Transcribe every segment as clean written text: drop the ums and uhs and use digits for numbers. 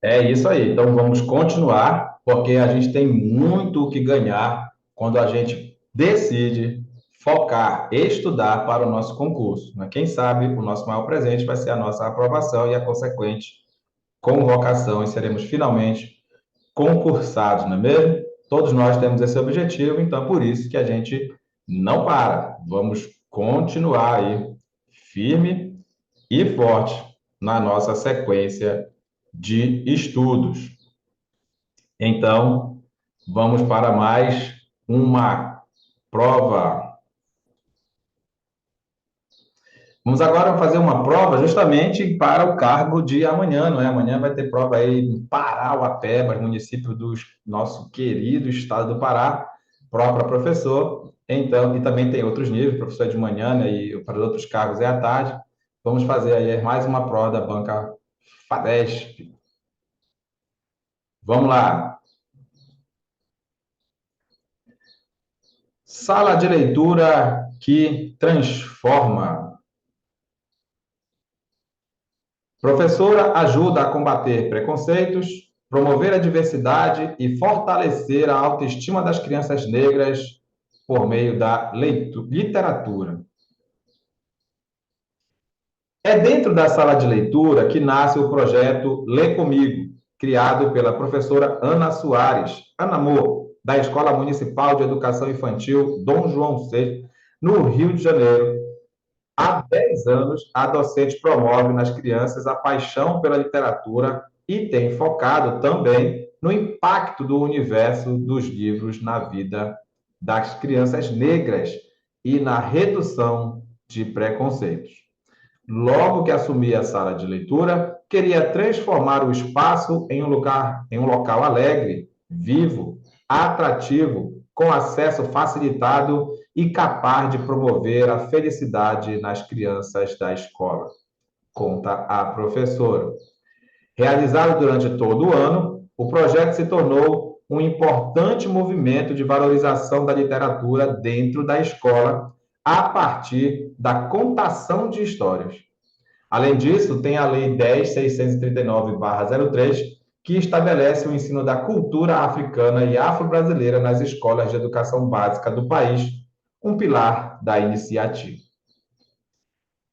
É isso aí. Então vamos continuar, porque a gente tem muito o que ganhar quando a gente decide focar, estudar para o nosso concurso, né? Quem sabe o nosso maior presente vai ser a nossa aprovação e a consequente convocação, e seremos finalmente concursados, não é mesmo? Todos nós temos esse objetivo, então por isso que a gente não para. Vamos continuar aí firme e forte na nossa sequência de estudos. Então, vamos para mais uma prova. Vamos agora fazer uma prova justamente para o cargo de amanhã, não é? Amanhã vai ter prova aí em Parauapebas, município do nosso querido estado do Pará, prova para professor. Então, e também tem outros níveis, professor é de manhã, né? E para outros cargos é à tarde. Vamos fazer aí mais uma prova da banca FADESP. Vamos lá. Sala de leitura que transforma. Professora ajuda a combater preconceitos, promover a diversidade e fortalecer a autoestima das crianças negras por meio da literatura. É dentro da sala de leitura que nasce o projeto Lê Comigo, criado pela professora Ana Soares, Ana Moore, da Escola Municipal de Educação Infantil Dom João VI, no Rio de Janeiro. Há 10 anos, a docente promove nas crianças a paixão pela literatura e tem focado também no impacto do universo dos livros na vida das crianças negras e na redução de preconceitos. Logo que assumi a sala de leitura, queria transformar o espaço em um local alegre, vivo, atrativo, com acesso facilitado e capaz de promover a felicidade nas crianças da escola, conta a professora. Realizado durante todo o ano, o projeto se tornou um importante movimento de valorização da literatura dentro da escola, a partir da contação de histórias. Além disso, tem a Lei 10.639/03, que estabelece o ensino da cultura africana e afro-brasileira nas escolas de educação básica do país, um pilar da iniciativa.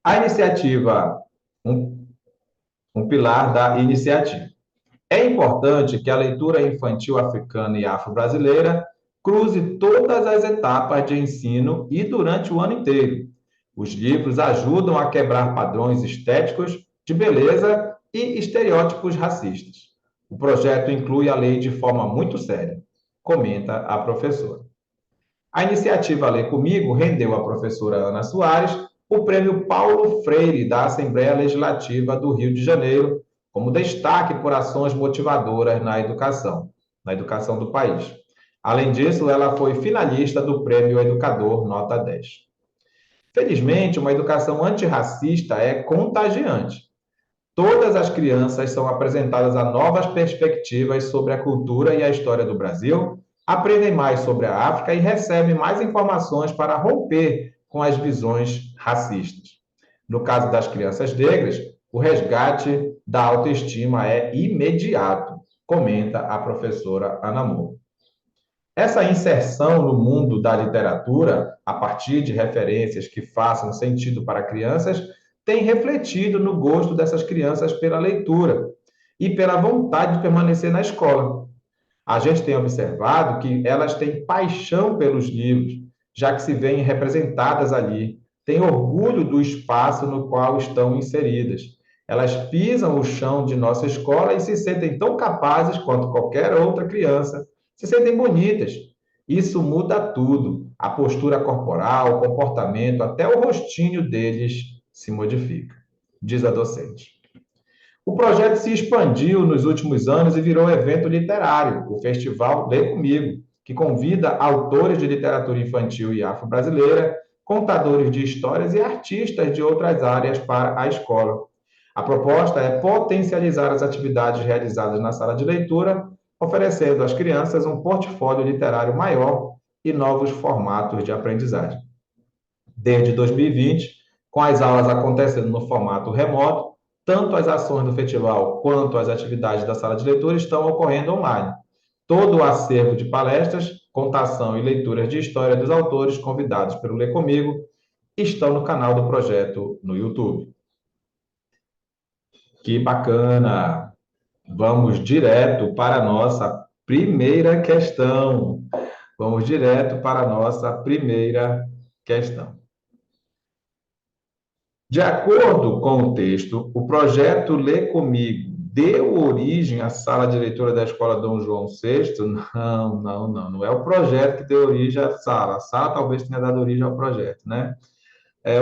A iniciativa, um, um pilar da iniciativa. É importante que a leitura infantil africana e afro-brasileira cruze todas as etapas de ensino e durante o ano inteiro. Os livros ajudam a quebrar padrões estéticos de beleza e estereótipos racistas. O projeto inclui a lei de forma muito séria, comenta a professora. A iniciativa Lê Comigo rendeu à professora Ana Soares o prêmio Paulo Freire da Assembleia Legislativa do Rio de Janeiro, como destaque por ações motivadoras na educação do país. Além disso, ela foi finalista do Prêmio Educador Nota 10. Felizmente, uma educação antirracista é contagiante. Todas as crianças são apresentadas a novas perspectivas sobre a cultura e a história do Brasil, aprendem mais sobre a África e recebem mais informações para romper com as visões racistas. No caso das crianças negras, o resgate da autoestima é imediato, comenta a professora Ana Moura. Essa inserção no mundo da literatura, a partir de referências que façam sentido para crianças, tem refletido no gosto dessas crianças pela leitura e pela vontade de permanecer na escola. A gente tem observado que elas têm paixão pelos livros, já que se veem representadas ali, têm orgulho do espaço no qual estão inseridas. Elas pisam o chão de nossa escola e se sentem tão capazes quanto qualquer outra criança, se sentem bonitas. Isso muda tudo. A postura corporal, o comportamento, até o rostinho deles se modifica, diz a docente. O projeto se expandiu nos últimos anos e virou evento literário, o Festival Lê Comigo, que convida autores de literatura infantil e afro-brasileira, contadores de histórias e artistas de outras áreas para a escola. A proposta é potencializar as atividades realizadas na sala de leitura, oferecendo às crianças um portfólio literário maior e novos formatos de aprendizagem. Desde 2020, com as aulas acontecendo no formato remoto, Tanto as ações do festival quanto as atividades da sala de leitura estão ocorrendo online. Todo o acervo de palestras, contação e leituras de história dos autores convidados pelo Lê Comigo estão no canal do projeto no YouTube. Que bacana! Vamos direto para a nossa primeira questão. Vamos direto para a nossa primeira questão. De acordo com o texto, o projeto Lê Comigo deu origem à sala de leitura da Escola Dom João VI? Não é o projeto que deu origem à sala. A sala talvez tenha dado origem ao projeto, né?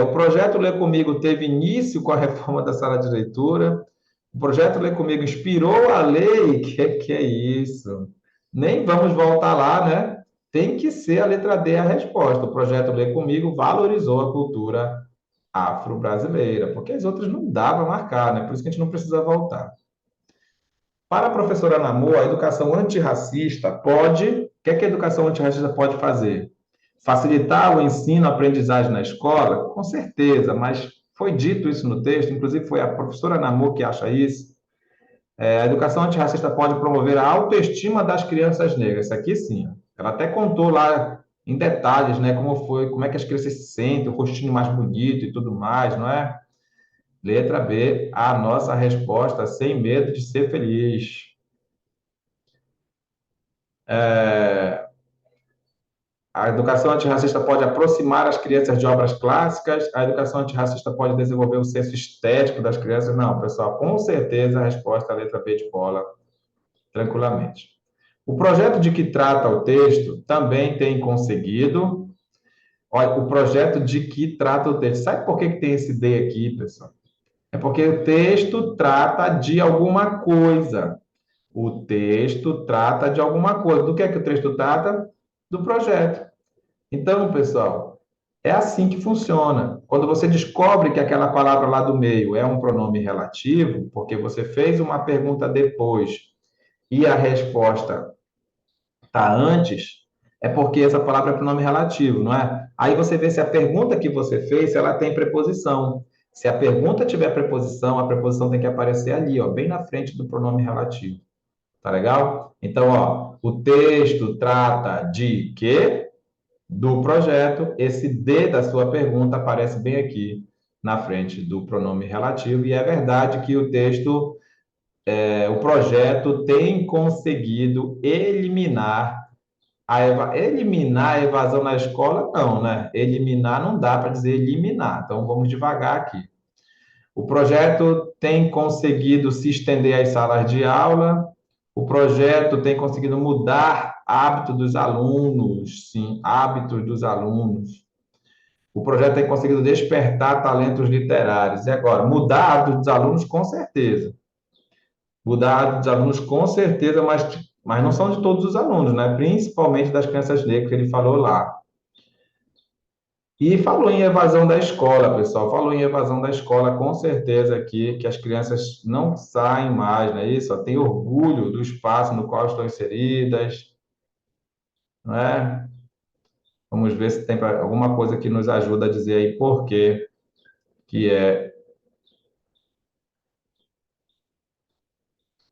O projeto Lê Comigo teve início com a reforma da sala de leitura. O projeto Lê Comigo inspirou a lei. Que é isso? Nem vamos voltar lá, né? Tem que ser a letra D a resposta. O projeto Lê Comigo valorizou a cultura afro-brasileira, porque as outras não dá para marcar, né? Por isso que a gente não precisa voltar. Para a professora Namor, a educação antirracista pode. O que é que a educação antirracista pode fazer? Facilitar o ensino, a aprendizagem na escola? Com certeza, mas foi dito isso no texto, inclusive foi a professora Namor que acha isso. A educação antirracista pode promover a autoestima das crianças negras. Isso aqui sim. Ela até contou lá em detalhes, né, como foi, como é que as crianças se sentem, o rostinho mais bonito e tudo mais, não é? Letra B, a nossa resposta, sem medo de ser feliz. A educação antirracista pode aproximar as crianças de obras clássicas, a educação antirracista pode desenvolver o senso estético das crianças. Não, pessoal, com certeza a resposta é a letra B de bola, tranquilamente. O projeto de que trata o texto também tem conseguido. Olha, o projeto de que trata o texto. Sabe por que tem esse D aqui, pessoal? É porque o texto trata de alguma coisa. O texto trata de alguma coisa. Do que é que o texto trata? Do projeto. Então, pessoal, é assim que funciona. Quando você descobre que aquela palavra lá do meio é um pronome relativo, porque você fez uma pergunta depois e a resposta está antes, é porque essa palavra é pronome relativo, não é? Aí você vê se a pergunta que você fez, se ela tem preposição. Se a pergunta tiver preposição, a preposição tem que aparecer ali, ó, bem na frente do pronome relativo. Tá legal? Então, ó, o texto trata de quê? Do projeto. Esse D da sua pergunta aparece bem aqui na frente do pronome relativo, e é verdade que o texto, o projeto tem conseguido eliminar a evasão na escola, não, né? Eliminar não dá para dizer eliminar, então vamos devagar aqui. O projeto tem conseguido se estender às salas de aula, o projeto tem conseguido mudar hábitos dos alunos, sim, hábitos dos alunos. O projeto tem conseguido despertar talentos literários. E agora, mudar hábitos dos alunos, com certeza. Mudar hábitos dos alunos, com certeza, mas não são de todos os alunos, né? Principalmente das crianças negras, que ele falou lá. E falou em evasão da escola, pessoal. Falou em evasão da escola, com certeza aqui, que as crianças não saem mais, não é isso? Ó, tem orgulho do espaço no qual estão inseridas, não é? Vamos ver se tem alguma coisa que nos ajuda a dizer aí por quê que é.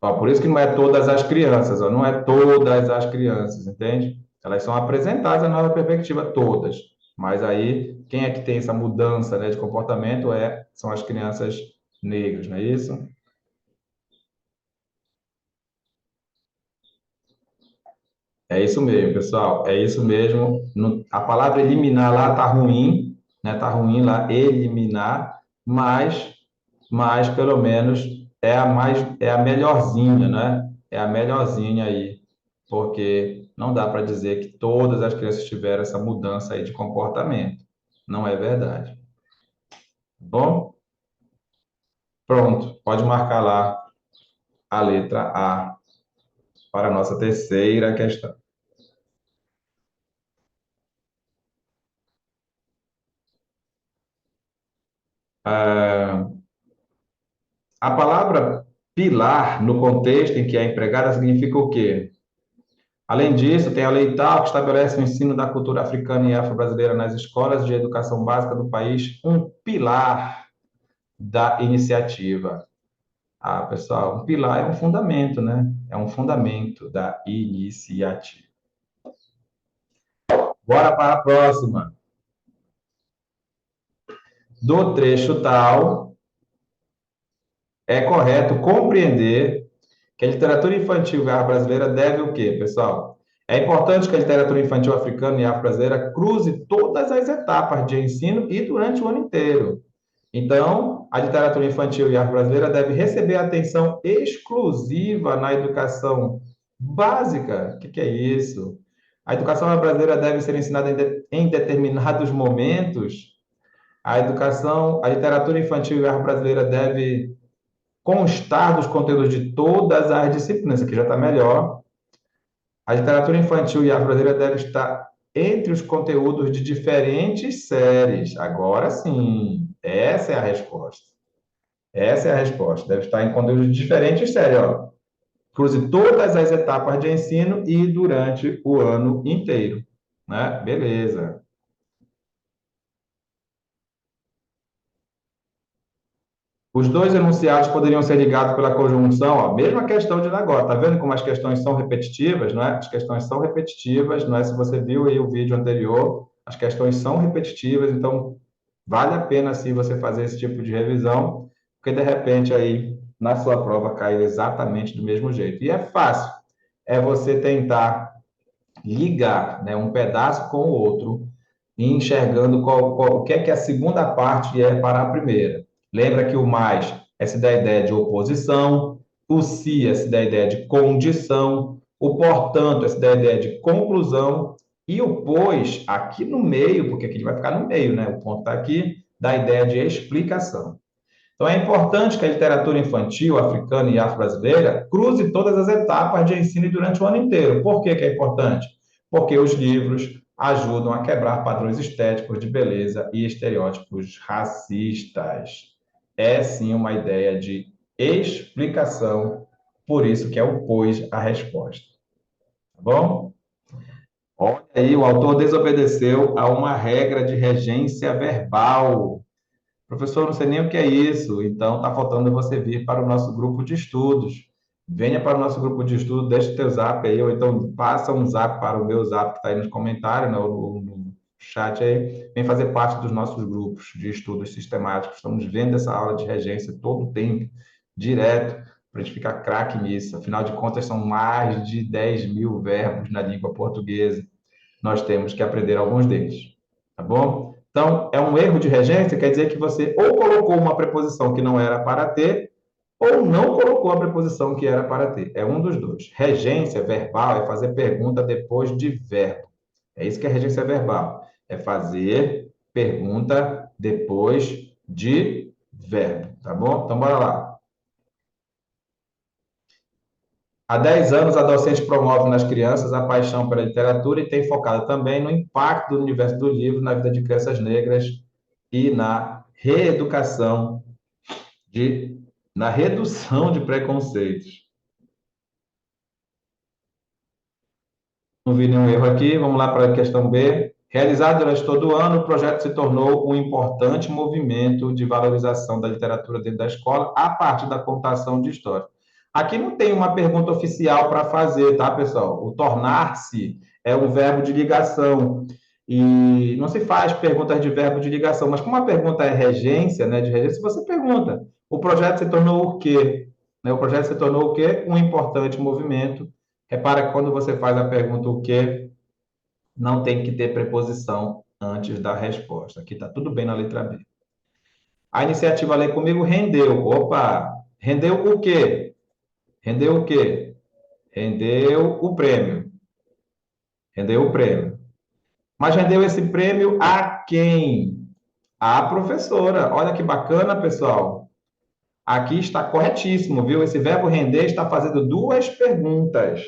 Ó, por isso que não é todas as crianças, ó, não é todas as crianças, entende? Elas são apresentadas na nova perspectiva, todas. Mas aí, quem é que tem essa mudança, né, de comportamento são as crianças negras, não é isso? É isso mesmo, pessoal. É isso mesmo. A palavra eliminar lá tá ruim, né? Tá ruim lá, eliminar, mas pelo menos é a melhorzinha, né? É a melhorzinha aí, porque não dá para dizer que todas as crianças tiveram essa mudança aí de comportamento. Não é verdade. Bom, pronto. Pode marcar lá a letra A para a nossa terceira questão. Ah, a palavra pilar, no contexto em que é empregada, significa o quê? Além disso, tem a lei tal que estabelece o ensino da cultura africana e afro-brasileira nas escolas de educação básica do país, um pilar da iniciativa. Ah, pessoal, um pilar é um fundamento, né? É um fundamento da iniciativa. Bora para a próxima. Do trecho tal, é correto compreender que a literatura infantil brasileira deve o quê, pessoal? É importante que a literatura infantil africana e afro-brasileira cruze todas as etapas de ensino e durante o ano inteiro. Então, a literatura infantil e afro-brasileira deve receber atenção exclusiva na educação básica. O que é isso? A educação brasileira deve ser ensinada em determinados momentos. A literatura infantil e afro-brasileira deve constar dos conteúdos de todas as disciplinas, aqui já está melhor. A literatura infantil e afro-brasileira deve estar entre os conteúdos de diferentes séries. Agora sim, essa é a resposta. Essa é a resposta. Deve estar em conteúdos de diferentes séries, ó. Cruze todas as etapas de ensino e durante o ano inteiro, né? Beleza. Os dois enunciados poderiam ser ligados pela conjunção, ó, mesma questão de negócio. Tá vendo como as questões são repetitivas, não é? As questões são repetitivas, não é? Se você viu aí o vídeo anterior, as questões são repetitivas, então vale a pena sim você fazer esse tipo de revisão, porque de repente aí na sua prova cai exatamente do mesmo jeito. E é fácil, é você tentar ligar, né, um pedaço com o outro, e enxergando o que é a segunda parte é para a primeira. Lembra que o mais essa da ideia de oposição, o se essa da ideia de condição, o portanto essa da ideia de conclusão, e o pois aqui no meio, porque aqui vai ficar no meio, né? O ponto está aqui, da ideia de explicação. Então, é importante que a literatura infantil africana e afro-brasileira cruze todas as etapas de ensino durante o ano inteiro. Por que é importante? Porque os livros ajudam a quebrar padrões estéticos de beleza e estereótipos racistas. É sim uma ideia de explicação, por isso que é o pois a resposta. Tá bom? Olha aí, o autor desobedeceu a uma regra de regência verbal. Professor, não sei nem o que é isso, então está faltando você vir para o nosso grupo de estudos. Venha para o nosso grupo de estudo, deixe o teu zap aí, ou então passa um zap para o meu zap que está aí nos comentários, né, ou no chat aí. Vem fazer parte dos nossos grupos de estudos sistemáticos. Estamos vendo essa aula de regência todo o tempo, direto, para a gente ficar craque nisso. Afinal de contas, são mais de 10.000 verbos na língua portuguesa. Nós temos que aprender alguns deles, tá bom? Então, é um erro de regência, quer dizer que você ou colocou uma preposição que não era para ter, ou não colocou a preposição que era para ter. É um dos dois. Regência verbal é fazer pergunta depois de verbo. É isso que é regência verbal. É fazer pergunta depois de verbo, tá bom? Então, bora lá. Há 10 anos, a docente promove nas crianças a paixão pela literatura e tem focado também no impacto do universo do livro na vida de crianças negras e de, na redução de preconceitos. Não vi nenhum erro aqui. Vamos lá para a questão B. Realizado durante todo o ano, o projeto se tornou um importante movimento de valorização da literatura dentro da escola a partir da contação de histórias. Aqui não tem uma pergunta oficial para fazer, tá, pessoal? O tornar-se é um verbo de ligação. E não se faz perguntas de verbo de ligação, mas como a pergunta é regência, né, de regência, você pergunta: o projeto se tornou o quê? Né, o projeto se tornou o quê? Um importante movimento. Repara que quando você faz a pergunta o quê, não tem que ter preposição antes da resposta. Aqui está tudo bem na letra B. A iniciativa Lê Comigo rendeu. Opa! Rendeu o quê? Rendeu o quê? Rendeu o prêmio. Rendeu o prêmio. Mas rendeu esse prêmio a quem? A professora. Olha que bacana, pessoal. Aqui está corretíssimo, viu? Esse verbo render está fazendo duas perguntas.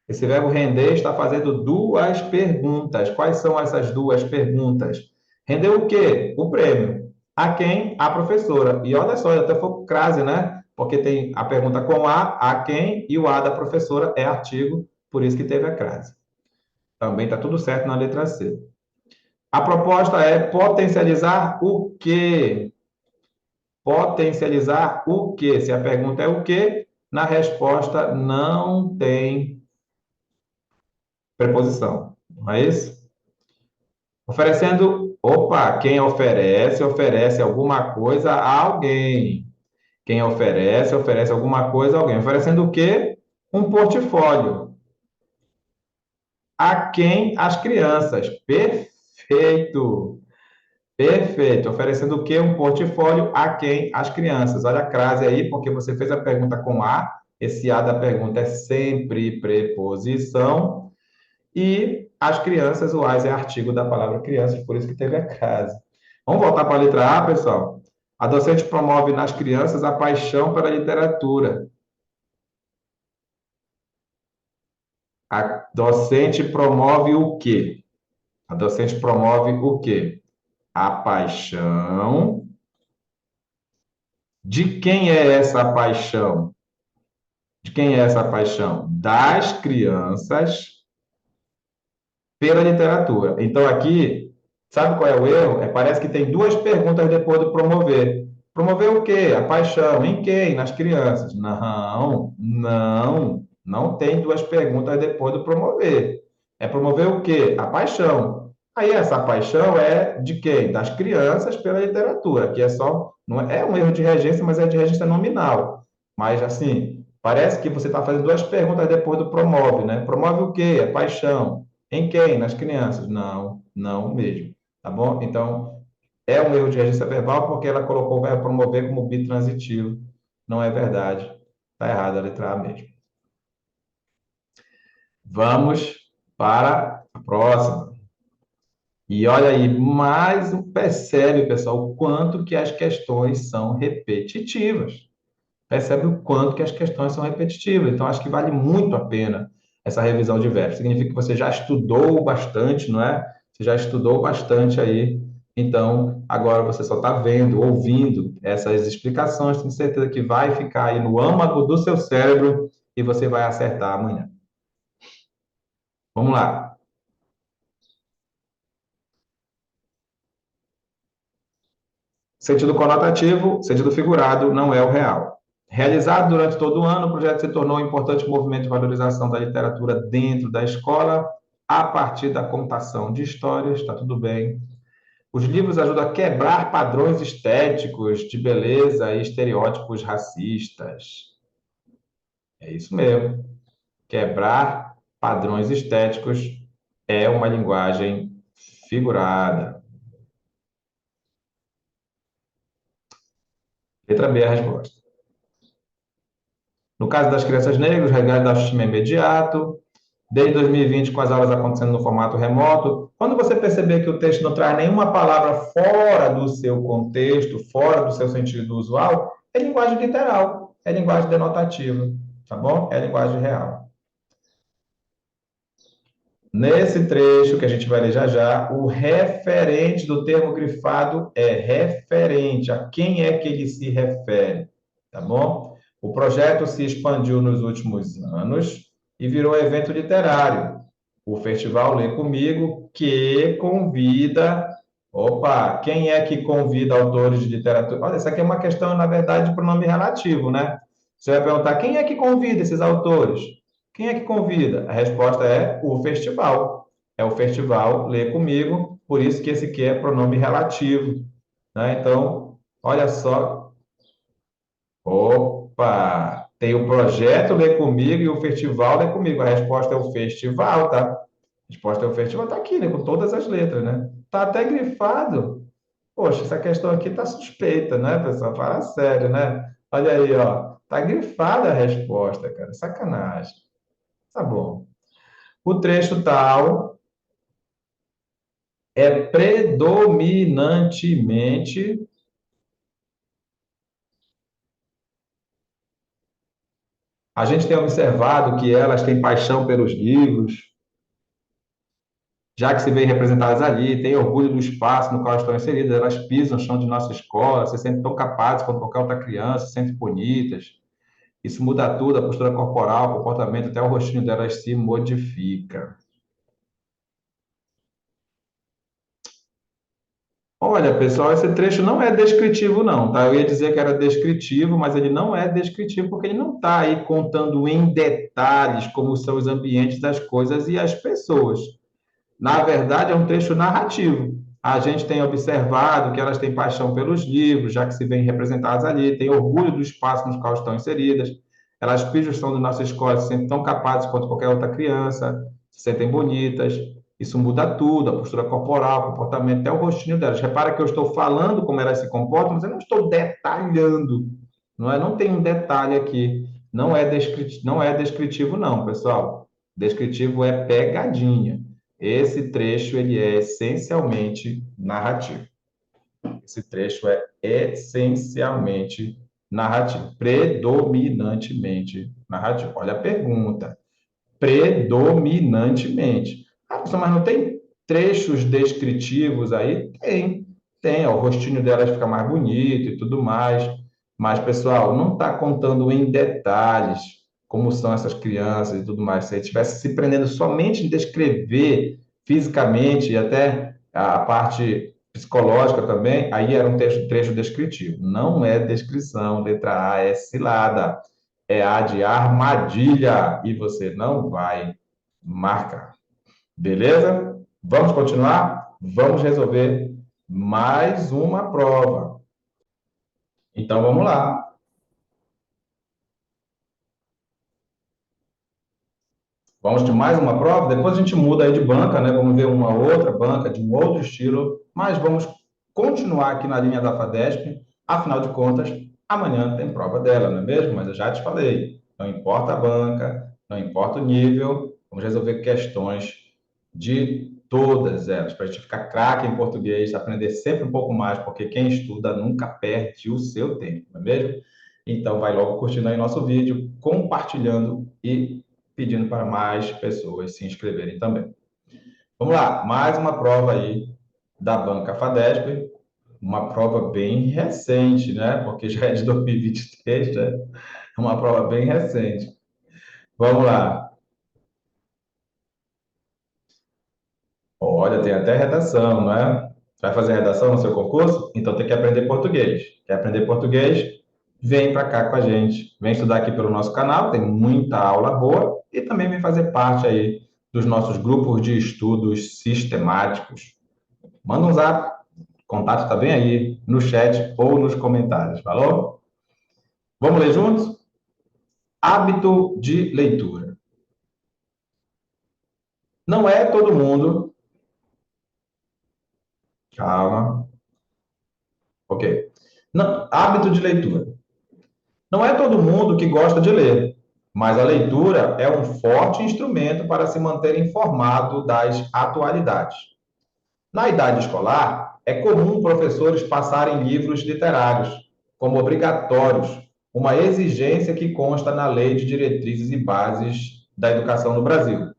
Esse verbo render está fazendo duas perguntas. Quais são essas duas perguntas? Rendeu o quê? O prêmio. A quem? A professora. E olha só, até foi crase, né? Porque tem a pergunta com a quem, e o a da professora é artigo, por isso que teve a crase. Também está tudo certo na letra C. A proposta é potencializar o quê? Potencializar o quê? Se a pergunta é o quê, na resposta não tem preposição. Não é isso? Oferecendo, opa, quem oferece, oferece alguma coisa a alguém. Quem oferece, oferece alguma coisa a alguém. Oferecendo o quê? Um portfólio. A quem? As crianças. Perfeito. Perfeito. Oferecendo o quê? Um portfólio a quem? As crianças. Olha a crase aí, porque você fez a pergunta com a. Esse a da pergunta é sempre preposição. E as crianças, o as é artigo da palavra crianças, por isso que teve a crase. Vamos voltar para a letra A, pessoal? A docente promove nas crianças a paixão pela literatura. A docente promove o quê? A docente promove o quê? A paixão. De quem é essa paixão? De quem é essa paixão? Das crianças pela literatura. Então, aqui, sabe qual é o erro? Parece que tem duas perguntas depois do promover. Promover o quê? A paixão. Em quem? Nas crianças. Não, não. Não tem duas perguntas depois do promover. É promover o quê? A paixão. Aí, essa paixão é de quem? Das crianças pela literatura, que é só. Não é um erro de regência, mas é de regência nominal. Mas, assim, parece que você está fazendo duas perguntas depois do promove, né? Promove o quê? A paixão. Em quem? Nas crianças? Não, não mesmo. Tá bom? Então, é um erro de regência verbal porque ela colocou o verbo promover como bitransitivo. Não é verdade. Está errado a letra A mesmo. Vamos para a próxima. E olha aí, mais um percebe, pessoal, o quanto que as questões são repetitivas. Percebe o quanto que as questões são repetitivas. Então, acho que vale muito a pena essa revisão de verbos. Significa que você já estudou bastante, não é? Você já estudou bastante aí. Então, agora você só está vendo, ouvindo essas explicações. Tenho certeza que vai ficar aí no âmago do seu cérebro e você vai acertar amanhã. Vamos lá. Sentido conotativo, sentido figurado, não é o real. Realizado durante todo o ano, o projeto se tornou um importante movimento de valorização da literatura dentro da escola, a partir da contação de histórias, está tudo bem. Os livros ajudam a quebrar padrões estéticos de beleza e estereótipos racistas. É isso mesmo. Quebrar padrões estéticos é uma linguagem figurada. Letra B é a resposta. No caso das crianças negras, o resgate da autoestima é imediato. Desde 2020, com as aulas acontecendo no formato remoto. Quando você perceber que o texto não traz nenhuma palavra fora do seu contexto, fora do seu sentido usual, é linguagem literal, é linguagem denotativa, tá bom? É linguagem real. Nesse trecho que a gente vai ler já já, o referente do termo grifado é referente. A quem é que ele se refere? Tá bom? O projeto se expandiu nos últimos anos e virou evento literário. O Festival Lê Comigo, que convida. Opa, quem é que convida autores de literatura? Olha, isso aqui é uma questão, na verdade, de pronome relativo, né? Você vai perguntar quem é que convida esses autores? Quem é que convida? A resposta é o festival. É o festival Lê Comigo, por isso que esse aqui é pronome relativo, né? Então, olha só. Opa! Tem o projeto Lê Comigo e o festival Lê Comigo. A resposta é o festival, tá? A resposta é o festival, tá aqui, né? Com todas as letras, né? Tá até grifado. Poxa, essa questão aqui tá suspeita, né, pessoal? Fala sério, né? Olha aí, ó. Tá grifada a resposta, cara. Sacanagem. Tá bom. O trecho tal é predominantemente. A gente tem observado que elas têm paixão pelos livros, já que se veem representadas ali, têm orgulho do espaço no qual estão inseridas, elas pisam no chão de nossa escola, se sentem tão capazes quanto qualquer outra criança, se sentem bonitas. Isso muda tudo, a postura corporal, o comportamento, até o rostinho delas se modifica. Olha, pessoal, esse trecho não é descritivo, não, tá? Eu ia dizer que era descritivo, mas ele não é descritivo porque ele não está aí contando em detalhes como são os ambientes das coisas e as pessoas. Na verdade, é um trecho narrativo. A gente tem observado que elas têm paixão pelos livros, já que se veem representadas ali, têm orgulho do espaço nos quais estão inseridas. Elas pijam da nossa escola, se sentem tão capazes quanto qualquer outra criança, se sentem bonitas. Isso muda tudo, a postura corporal, o comportamento, até o rostinho delas. Repara que eu estou falando como elas se comportam, mas eu não estou detalhando. Não é? Não tem um detalhe aqui. Não é descritivo, não, pessoal. Descritivo é pegadinha. Esse trecho ele é essencialmente narrativo. Esse trecho é essencialmente narrativo, predominantemente narrativo. Olha a pergunta. Predominantemente. Ah, professor, mas não tem trechos descritivos aí? Tem, tem. Ó, o rostinho delas fica mais bonito e tudo mais. Mas, pessoal, não está contando em detalhes como são essas crianças e tudo mais. Se ele estivesse se prendendo somente em descrever fisicamente e até a parte psicológica também, aí era um trecho descritivo. Não é descrição. Letra A é cilada, é a de armadilha e você não vai marcar. Beleza? Vamos continuar? Vamos resolver mais uma prova. Então vamos lá. Vamos de mais uma prova. Depois a gente muda aí de banca, né? Vamos ver uma outra banca de um outro estilo, mas vamos continuar aqui na linha da FADESP. Afinal de contas, amanhã tem prova dela, não é mesmo? Mas eu já te falei, não importa a banca, não importa o nível, vamos resolver questões de todas elas, para a gente ficar craque em português, aprender sempre um pouco mais, porque quem estuda nunca perde o seu tempo, não é mesmo? Então, vai logo curtindo aí nosso vídeo, compartilhando e pedindo para mais pessoas se inscreverem também. Vamos lá, mais uma prova aí da Banca Fadesp, uma prova bem recente, né? Porque já é de 2023, né? É uma prova bem recente. Vamos lá. Olha, tem até redação, não é? Vai fazer redação no seu concurso? Então tem que aprender português. Quer aprender português? Vem para cá com a gente. Vem estudar aqui pelo nosso canal, tem muita aula boa e também vem fazer parte aí dos nossos grupos de estudos sistemáticos. Manda um zap, o contato está bem aí no chat ou nos comentários, falou? Vamos ler juntos? Hábito de leitura. Não é todo mundo. Calma, ok. Não, hábito de leitura. Não é todo mundo que gosta de ler, mas a leitura é um forte instrumento para se manter informado das atualidades. Na idade escolar, é comum professores passarem livros literários como obrigatórios, uma exigência que consta na Lei de Diretrizes e Bases da Educação no Brasil.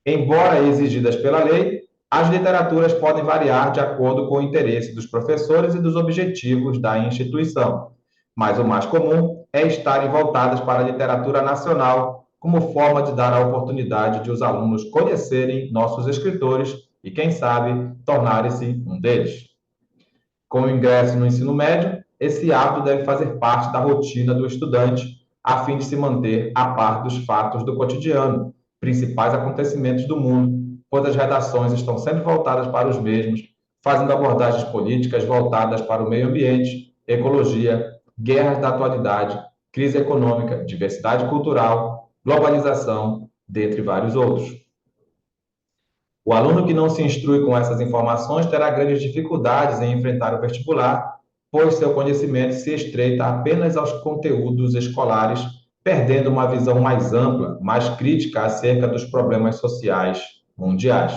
Embora exigidas pela lei, as literaturas podem variar de acordo com o interesse dos professores e dos objetivos da instituição, mas o mais comum é estarem voltadas para a literatura nacional, como forma de dar a oportunidade de os alunos conhecerem nossos escritores e, quem sabe, tornarem-se um deles. Com o ingresso no ensino médio, esse hábito deve fazer parte da rotina do estudante, a fim de se manter a par dos fatos do cotidiano, principais acontecimentos do mundo, pois as redações estão sempre voltadas para os mesmos, fazendo abordagens políticas voltadas para o meio ambiente, ecologia, guerras da atualidade, crise econômica, diversidade cultural, globalização, dentre vários outros. O aluno que não se instrui com essas informações terá grandes dificuldades em enfrentar o vestibular, pois seu conhecimento se estreita apenas aos conteúdos escolares, perdendo uma visão mais ampla, mais crítica acerca dos problemas sociais mundiais.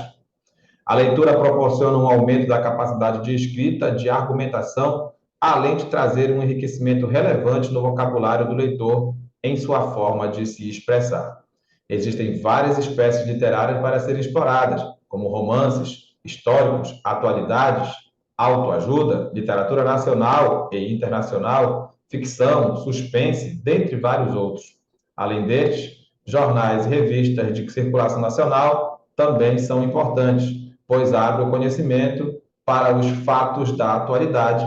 A leitura proporciona um aumento da capacidade de escrita, de argumentação, além de trazer um enriquecimento relevante no vocabulário do leitor em sua forma de se expressar. Existem várias espécies literárias para serem exploradas, como romances, históricos, atualidades, autoajuda, literatura nacional e internacional, ficção, suspense, dentre vários outros. Além destes, jornais e revistas de circulação nacional também são importantes, pois abrem o conhecimento para os fatos da atualidade,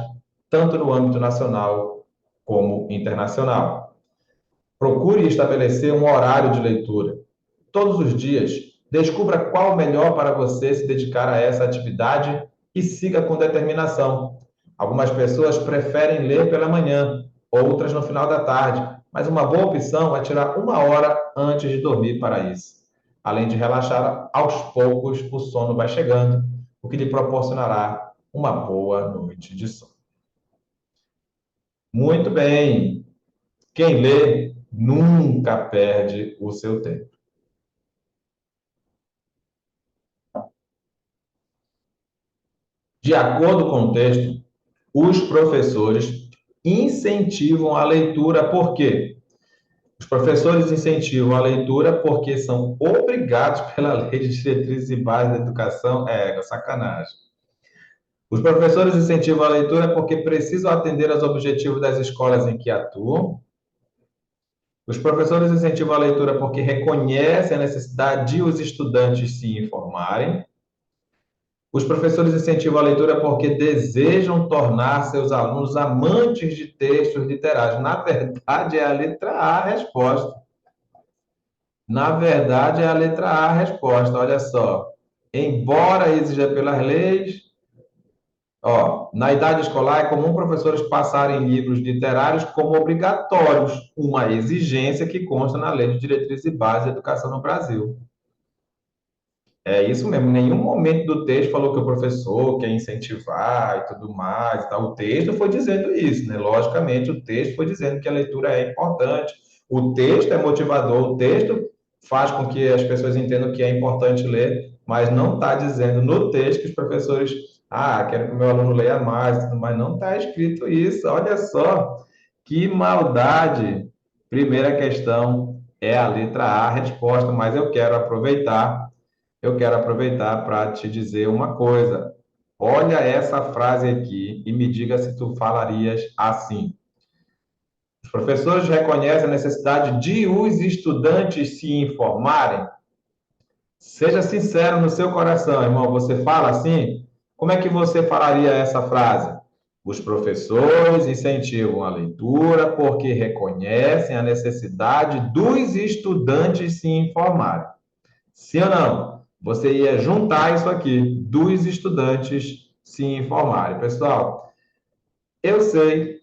tanto no âmbito nacional como internacional. Procure estabelecer um horário de leitura. Todos os dias, descubra qual o melhor para você se dedicar a essa atividade e siga com determinação. Algumas pessoas preferem ler pela manhã, outras no final da tarde, mas uma boa opção é tirar 1 hora antes de dormir para isso. Além de relaxar, aos poucos o sono vai chegando, o que lhe proporcionará uma boa noite de sono. Muito bem. Quem lê nunca perde o seu tempo. De acordo com o texto, os professores incentivam a leitura por quê? Os professores incentivam a leitura porque são obrigados pela Lei de Diretrizes e Bases da Educação. Sacanagem. Os professores incentivam a leitura porque precisam atender aos objetivos das escolas em que atuam. Os professores incentivam a leitura porque reconhecem a necessidade de os estudantes se informarem. Os professores incentivam a leitura porque desejam tornar seus alunos amantes de textos literários. Na verdade, é a letra A a resposta. Na verdade, é a letra A a resposta. Olha só. Embora exija pelas leis, na idade escolar é comum professores passarem livros literários como obrigatórios, uma exigência que consta na Lei de Diretrizes e Bases da Educação no Brasil. É isso mesmo, em nenhum momento do texto falou que o professor quer incentivar e tudo mais, e tal. O texto foi dizendo isso, né? Logicamente, o texto foi dizendo que a leitura é importante, o texto é motivador, o texto faz com que as pessoas entendam que é importante ler, mas não está dizendo no texto que os professores, quero que o meu aluno leia mais, e tudo mais. Não está escrito isso, olha só, que maldade. Primeira questão é a letra A, a resposta, mas eu quero aproveitar para te dizer uma coisa. Olha essa frase aqui e me diga se tu falarias assim. Os professores reconhecem a necessidade de os estudantes se informarem? Seja sincero no seu coração, irmão. Você fala assim? Como é que você falaria essa frase? Os professores incentivam a leitura porque reconhecem a necessidade dos estudantes se informarem. Sim ou não? Você ia juntar isso aqui, dos estudantes se informarem. Pessoal, eu sei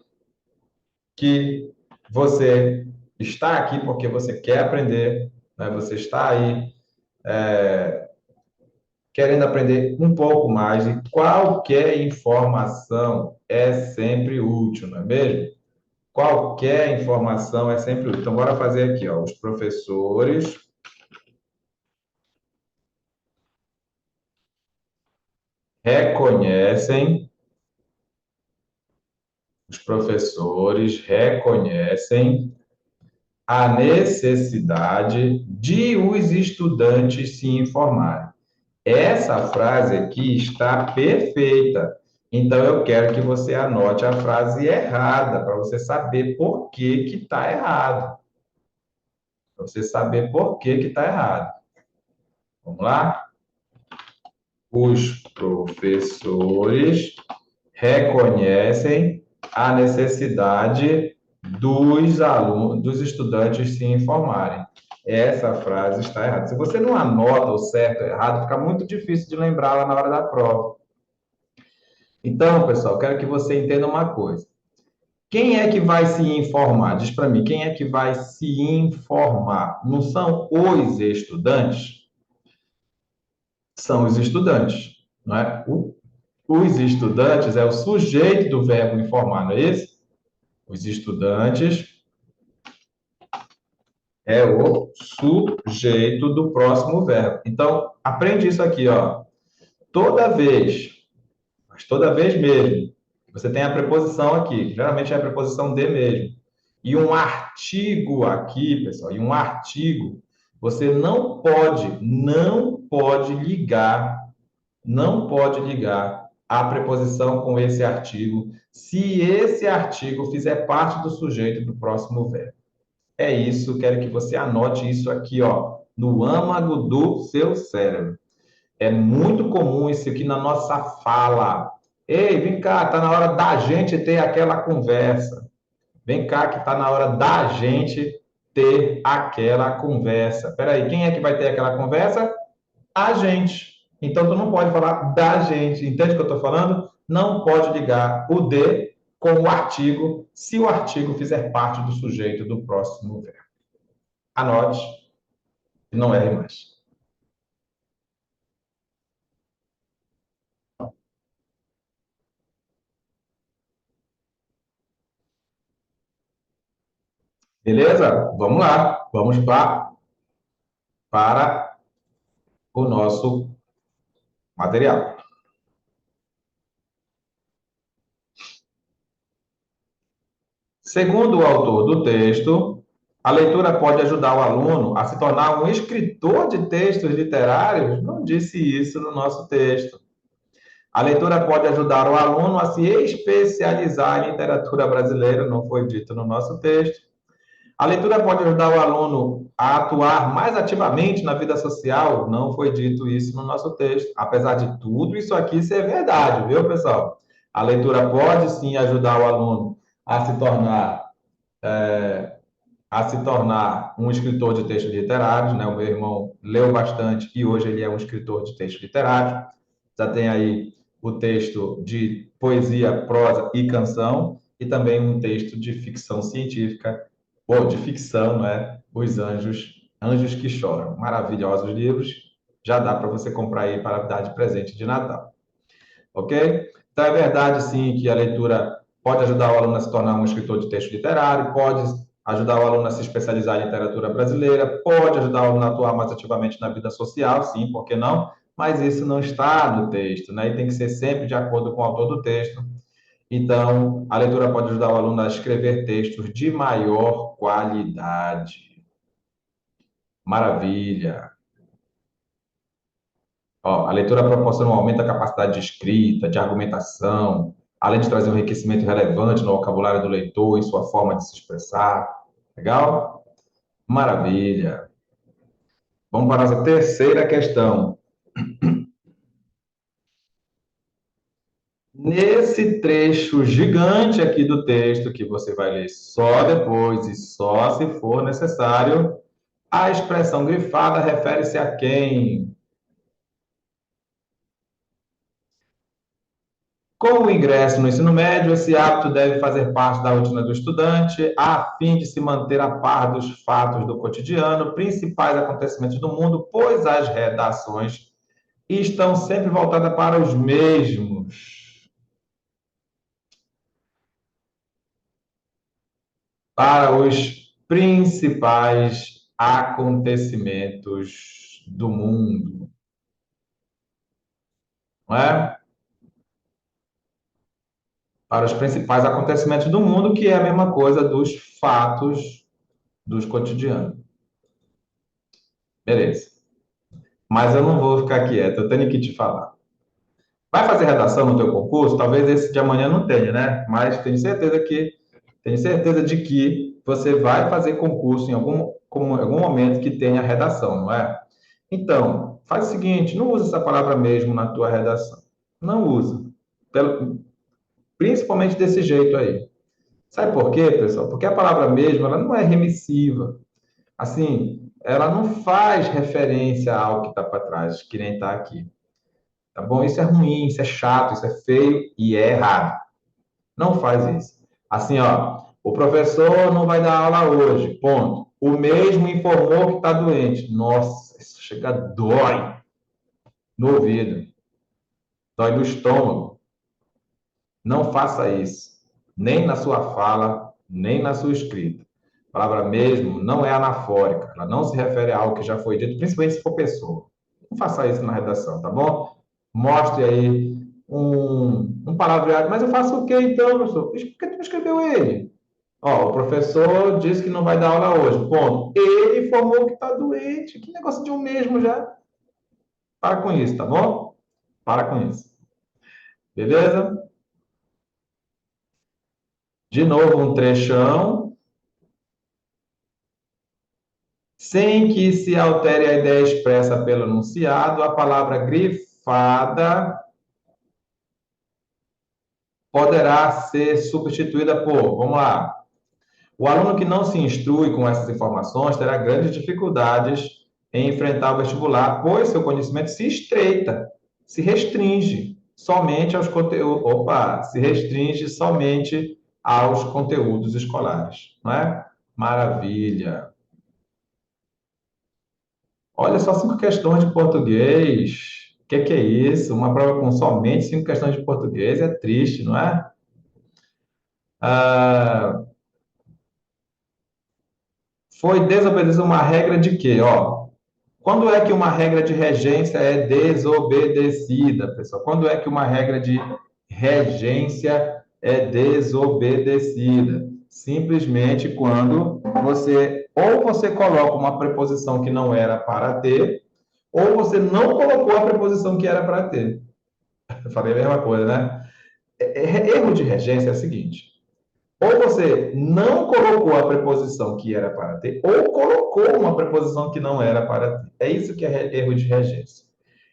que você está aqui porque você quer aprender, né? Você está aí querendo aprender um pouco mais e qualquer informação é sempre útil, não é mesmo? Qualquer informação é sempre útil. Então, bora fazer aqui, ó. Reconhecem, os professores reconhecem a necessidade de os estudantes se informarem. Essa frase aqui está perfeita. Então, eu quero que você anote a frase errada, para você saber por que que está errado. Para você saber por que que está errado. Vamos lá? Os professores reconhecem a necessidade dos alunos, dos estudantes se informarem. Essa frase está errada. Se você não anota o certo ou errado, fica muito difícil de lembrá-la na hora da prova. Então, pessoal, quero que você entenda uma coisa. Quem é que vai se informar? Diz para mim, quem é que vai se informar? Não são os estudantes? São os estudantes, não é? Os estudantes é o sujeito do verbo informar, não é isso? Os estudantes é o sujeito do próximo verbo. Então, aprende isso aqui, ó. Toda vez, mas toda vez mesmo, você tem a preposição aqui, geralmente é a preposição de mesmo. E um artigo aqui, pessoal, e um artigo, você não pode ligar a preposição com esse artigo, se esse artigo fizer parte do sujeito do próximo verbo. É isso, quero que você anote isso aqui, ó, no âmago do seu cérebro. É muito comum isso aqui na nossa fala. Ei, vem cá, tá na hora da gente ter aquela conversa. Vem cá que tá na hora da gente ter aquela conversa. Peraí, quem é que vai ter aquela conversa? A gente. Então, tu não pode falar da gente. Entende o que eu estou falando? Não pode ligar o de com o artigo, se o artigo fizer parte do sujeito do próximo verbo. Anote, não erre mais. Beleza? Vamos lá. Vamos para o nosso material. Segundo o autor do texto, a leitura pode ajudar o aluno a se tornar um escritor de textos literários? Não disse isso no nosso texto. A leitura pode ajudar o aluno a se especializar em literatura brasileira, não foi dito no nosso texto. A leitura pode ajudar o aluno a atuar mais ativamente na vida social, não foi dito isso no nosso texto. Apesar de tudo isso aqui ser verdade, viu, pessoal? A leitura pode sim ajudar o aluno a se tornar um escritor de textos literários, né? O meu irmão leu bastante e hoje ele é um escritor de textos literários. Já tem aí o texto de poesia, prosa e canção, e também um texto de ficção científica, ou de ficção, né? Os Anjos que Choram. Maravilhosos livros, já dá para você comprar aí para dar de presente de Natal, ok? Então é verdade, sim, que a leitura pode ajudar o aluno a se tornar um escritor de texto literário, pode ajudar o aluno a se especializar em literatura brasileira, pode ajudar o aluno a atuar mais ativamente na vida social, sim, por que não? Mas isso não está no texto, né? E tem que ser sempre de acordo com o autor do texto. Então, a leitura pode ajudar o aluno a escrever textos de maior qualidade. Maravilha! Ó, a leitura proporciona um aumento da capacidade de escrita, de argumentação, além de trazer um enriquecimento relevante no vocabulário do leitor e sua forma de se expressar. Legal? Maravilha. Vamos para a nossa terceira questão. Nesse trecho gigante aqui do texto, que você vai ler só depois e só se for necessário, a expressão grifada refere-se a quem? Com o ingresso no ensino médio, esse hábito deve fazer parte da rotina do estudante, a fim de se manter a par dos fatos do cotidiano, principais acontecimentos do mundo, pois as redações estão sempre voltadas para os mesmos, para os principais acontecimentos do mundo, não é? Para os principais acontecimentos do mundo, que é a mesma coisa dos fatos dos cotidianos. Beleza. Mas eu não vou ficar quieto, eu tenho que te falar. Vai fazer redação no teu concurso? Talvez esse de amanhã não tenha, né? Mas tenho certeza de que você vai fazer concurso em algum momento que tenha redação, não é? Então, faz o seguinte, não usa essa palavra mesmo na tua redação. Não usa. Principalmente desse jeito aí. Sabe por quê, pessoal? Porque a palavra mesmo, ela não é remissiva. Assim, ela não faz referência ao que está para trás, que nem está aqui. Tá bom? Isso é ruim, isso é chato, isso é feio e é errado. Não faz isso. Assim, ó, o professor não vai dar aula hoje, ponto. O mesmo informou que está doente. Nossa, isso chega dói no ouvido, dói no estômago. Não faça isso, nem na sua fala, nem na sua escrita. A palavra mesmo não é anafórica, ela não se refere a algo que já foi dito, principalmente se for pessoa. Não faça isso na redação, tá bom? Mostre aí um palavreado. Mas eu faço o quê então, professor? Por que tu não escreveu ele? Ó, o professor disse que não vai dar aula hoje. Ponto. Ele informou que está doente. Que negócio de um mesmo já. Para com isso, tá bom? Para com isso. Beleza? De novo, um trechão. sem que se altere a ideia expressa pelo enunciado, a palavra grifada poderá ser substituída por, vamos lá, o aluno que não se instrui com essas informações terá grandes dificuldades em enfrentar o vestibular, pois seu conhecimento se estreita, se restringe somente aos conteúdos, se restringe somente aos conteúdos escolares, não é? Maravilha. Olha só 5 questões de português. O que é isso? Uma prova com somente 5 questões de português é triste, não é? Ah, foi desobedecida uma regra de quê? Ó, quando é que uma regra de regência é desobedecida, pessoal? Quando é que uma regra de regência é desobedecida? Simplesmente quando você coloca uma preposição que não era para ter, ou você não colocou a preposição que era para ter. Eu falei a mesma coisa, né? Erro de regência é o seguinte: ou você não colocou a preposição que era para ter, ou colocou uma preposição que não era para ter. É isso que é erro de regência.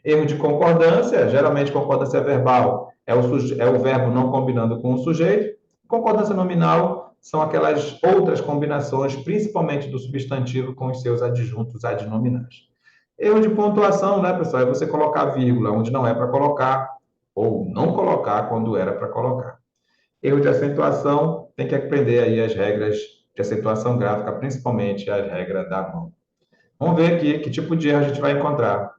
Erro de concordância, geralmente concordância verbal é o verbo não combinando com o sujeito. Concordância nominal são aquelas outras combinações, principalmente do substantivo com os seus adjuntos adnominais. Erro de pontuação, né, pessoal? É você colocar vírgula onde não é para colocar, ou não colocar quando era para colocar. Erro de acentuação, tem que aprender aí as regras de acentuação gráfica, principalmente as regras da mão. Vamos ver aqui que tipo de erro a gente vai encontrar.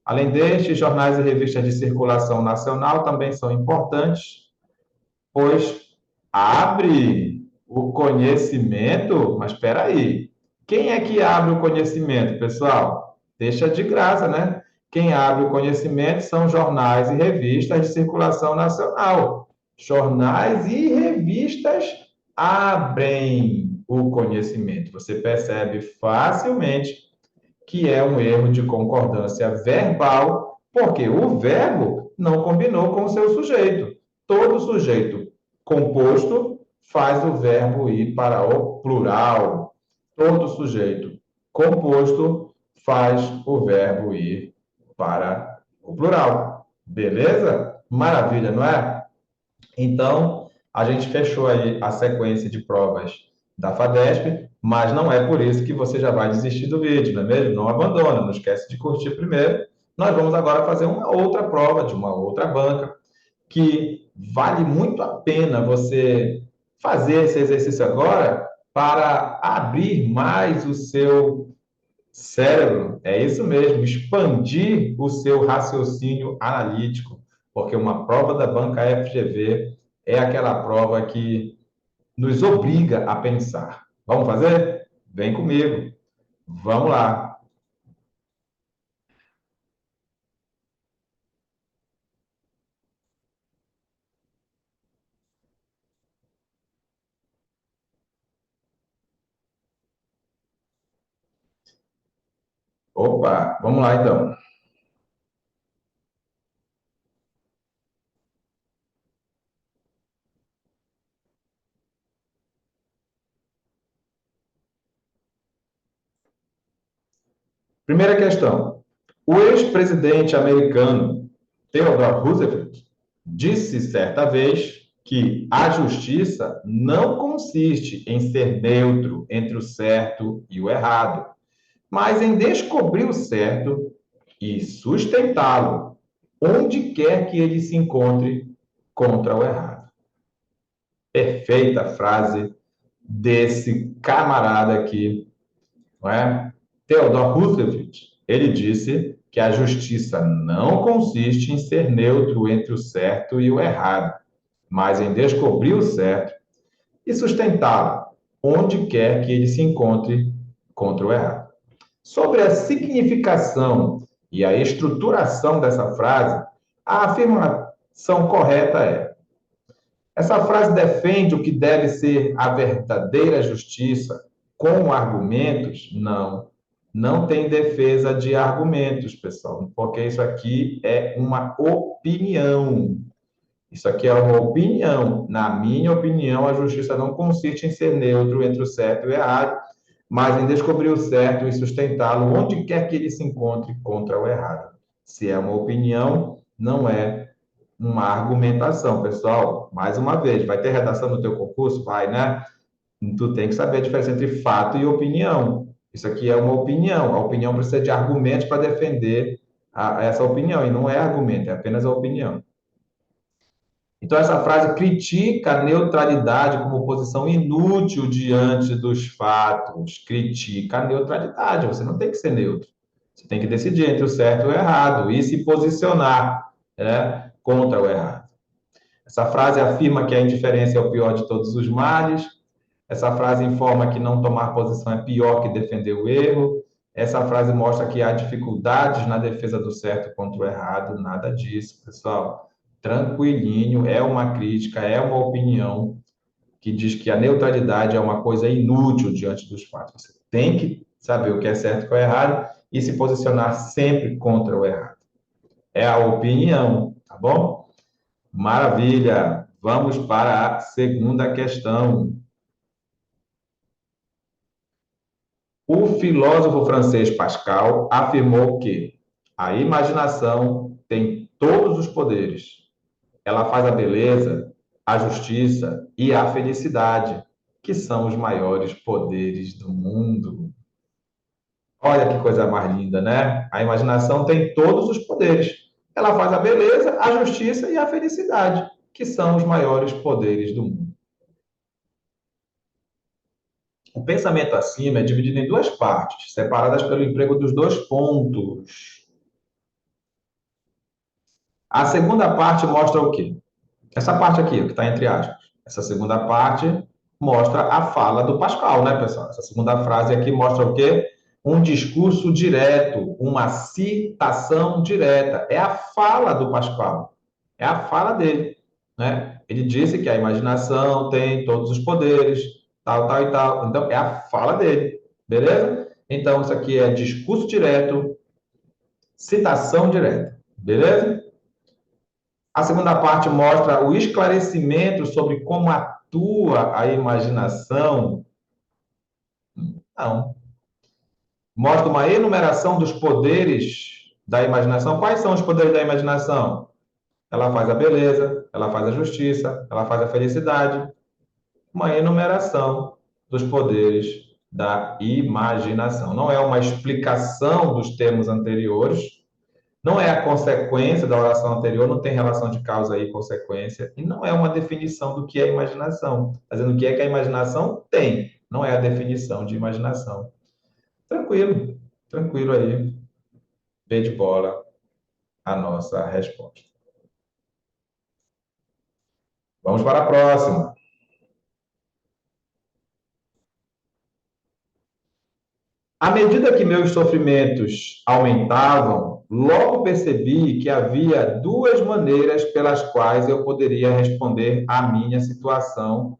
Além destes, jornais e revistas de circulação nacional também são importantes, pois abre o conhecimento. Mas espera aí, quem é que abre o conhecimento, pessoal? Deixa de graça, né? Quem abre o conhecimento são jornais e revistas de circulação nacional. Jornais e revistas abrem o conhecimento. Você percebe facilmente que é um erro de concordância verbal, porque o verbo não combinou com o seu sujeito. Todo sujeito composto faz o verbo ir para o plural. Todo sujeito composto faz o verbo ir para o plural. Beleza? Maravilha, não é? Então, a gente fechou aí a sequência de provas da FADESP, mas não é por isso que você já vai desistir do vídeo, não é mesmo? Não abandona, não esquece de curtir primeiro. Nós vamos agora fazer uma outra prova de uma outra banca, que vale muito a pena você fazer esse exercício agora para abrir mais o seu cérebro. É isso mesmo, expandir o seu raciocínio analítico, porque uma prova da banca FGV é aquela prova que nos obriga a pensar. Vamos fazer? Vem comigo. Vamos lá. Opa, vamos lá então. Primeira questão. O ex-presidente americano Theodore Roosevelt disse certa vez que a justiça não consiste em ser neutro entre o certo e o errado, mas em descobrir o certo e sustentá-lo onde quer que ele se encontre contra o errado. Perfeita frase desse camarada aqui, não é? Theodore Roosevelt, ele disse que a justiça não consiste em ser neutro entre o certo e o errado, mas em descobrir o certo e sustentá-lo onde quer que ele se encontre contra o errado. Sobre a significação e a estruturação dessa frase, a afirmação correta é: essa frase defende o que deve ser a verdadeira justiça com argumentos? Não. Não tem defesa de argumentos, pessoal, porque isso aqui é uma opinião. Isso aqui é uma opinião. Na minha opinião, a justiça não consiste em ser neutro entre o certo e o errado, mas em descobrir o certo e sustentá-lo onde quer que ele se encontre contra o errado. Se é uma opinião, não é uma argumentação, pessoal. Mais uma vez, vai ter redação no teu concurso? Vai, né? Tu tem que saber a diferença entre fato e opinião. Isso aqui é uma opinião. A opinião precisa de argumentos para defender essa opinião, e não é argumento, é apenas a opinião. Então, essa frase critica a neutralidade como posição inútil diante dos fatos. Critica a neutralidade. Você não tem que ser neutro. Você tem que decidir entre o certo e o errado e se posicionar, né, contra o errado. Essa frase afirma que a indiferença é o pior de todos os males. Essa frase informa que não tomar posição é pior que defender o erro. Essa frase mostra que há dificuldades na defesa do certo contra o errado. Nada disso, pessoal. Tranquilinho, é uma crítica, é uma opinião que diz que a neutralidade é uma coisa inútil diante dos fatos. Você tem que saber o que é certo e o que é errado e se posicionar sempre contra o errado. É a opinião, tá bom? Maravilha! Vamos para a segunda questão. O filósofo francês Pascal afirmou que a imaginação tem todos os poderes. Ela faz a beleza, a justiça e a felicidade, que são os maiores poderes do mundo. Olha que coisa mais linda, né? A imaginação tem todos os poderes. Ela faz a beleza, a justiça e a felicidade, que são os maiores poderes do mundo. O pensamento acima é dividido em duas partes, separadas pelo emprego dos dois pontos. A segunda parte mostra o quê? Essa parte aqui, que está entre aspas. Essa segunda parte mostra a fala do Pascal, né, pessoal? Essa segunda frase aqui mostra o quê? Um discurso direto, uma citação direta. É a fala do Pascal. É a fala dele, né? Ele disse que a imaginação tem todos os poderes, tal, tal e tal. Então, é a fala dele, beleza? Então, isso aqui é discurso direto, citação direta, beleza? A segunda parte mostra o esclarecimento sobre como atua a imaginação. Não. Mostra uma enumeração dos poderes da imaginação. Quais são os poderes da imaginação? Ela faz a beleza, ela faz a justiça, ela faz a felicidade. Uma enumeração dos poderes da imaginação. Não é uma explicação dos termos anteriores, não é a consequência da oração anterior, não tem relação de causa e consequência, e não é uma definição do que é imaginação. Está dizendo o que é que a imaginação tem, não é a definição de imaginação. Tranquilo, tranquilo aí. Vê de bola a nossa resposta. Vamos para a próxima. À medida que meus sofrimentos aumentavam, logo percebi que havia duas maneiras pelas quais eu poderia responder à minha situação.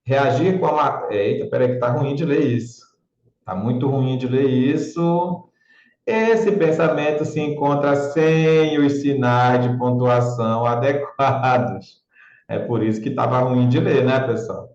Reagir com a. Eita, peraí, que tá ruim de ler isso. Tá muito ruim de ler isso. Esse pensamento se encontra sem os sinais de pontuação adequados. É por isso que estava ruim de ler, né, pessoal?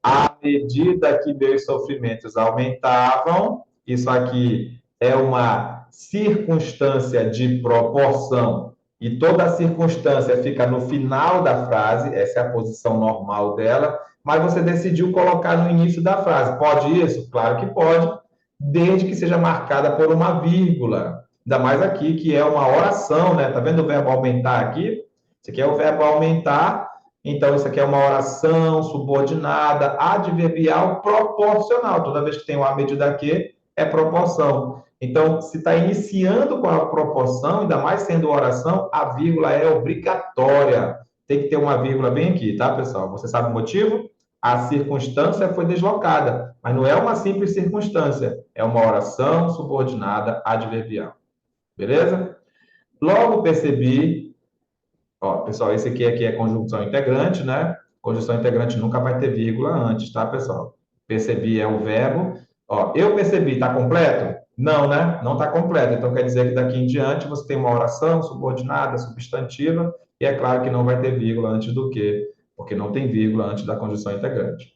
À medida que meus sofrimentos aumentavam, isso aqui é uma circunstância de proporção, e toda circunstância fica no final da frase, essa é a posição normal dela, mas você decidiu colocar no início da frase. Pode isso? Claro que pode, desde que seja marcada por uma vírgula. Ainda mais aqui, que é uma oração, né? Tá vendo o verbo aumentar aqui? Isso aqui é o verbo aumentar. Então, isso aqui é uma oração subordinada, adverbial, proporcional. Toda vez que tem uma medida que, é proporção. Então, se está iniciando com a proporção, ainda mais sendo oração, a vírgula é obrigatória. Tem que ter uma vírgula bem aqui, tá, pessoal? Você sabe o motivo? A circunstância foi deslocada, mas não é uma simples circunstância, é uma oração subordinada adverbial. Beleza? Logo percebi. Ó, pessoal, esse aqui é conjunção integrante, né? Conjunção integrante nunca vai ter vírgula antes, tá, pessoal? Percebi é o verbo. Ó, eu percebi, tá completo? Não, né? Não tá completo. Então quer dizer que daqui em diante você tem uma oração subordinada, substantiva, e é claro que não vai ter vírgula antes do que, porque não tem vírgula antes da conjunção integrante.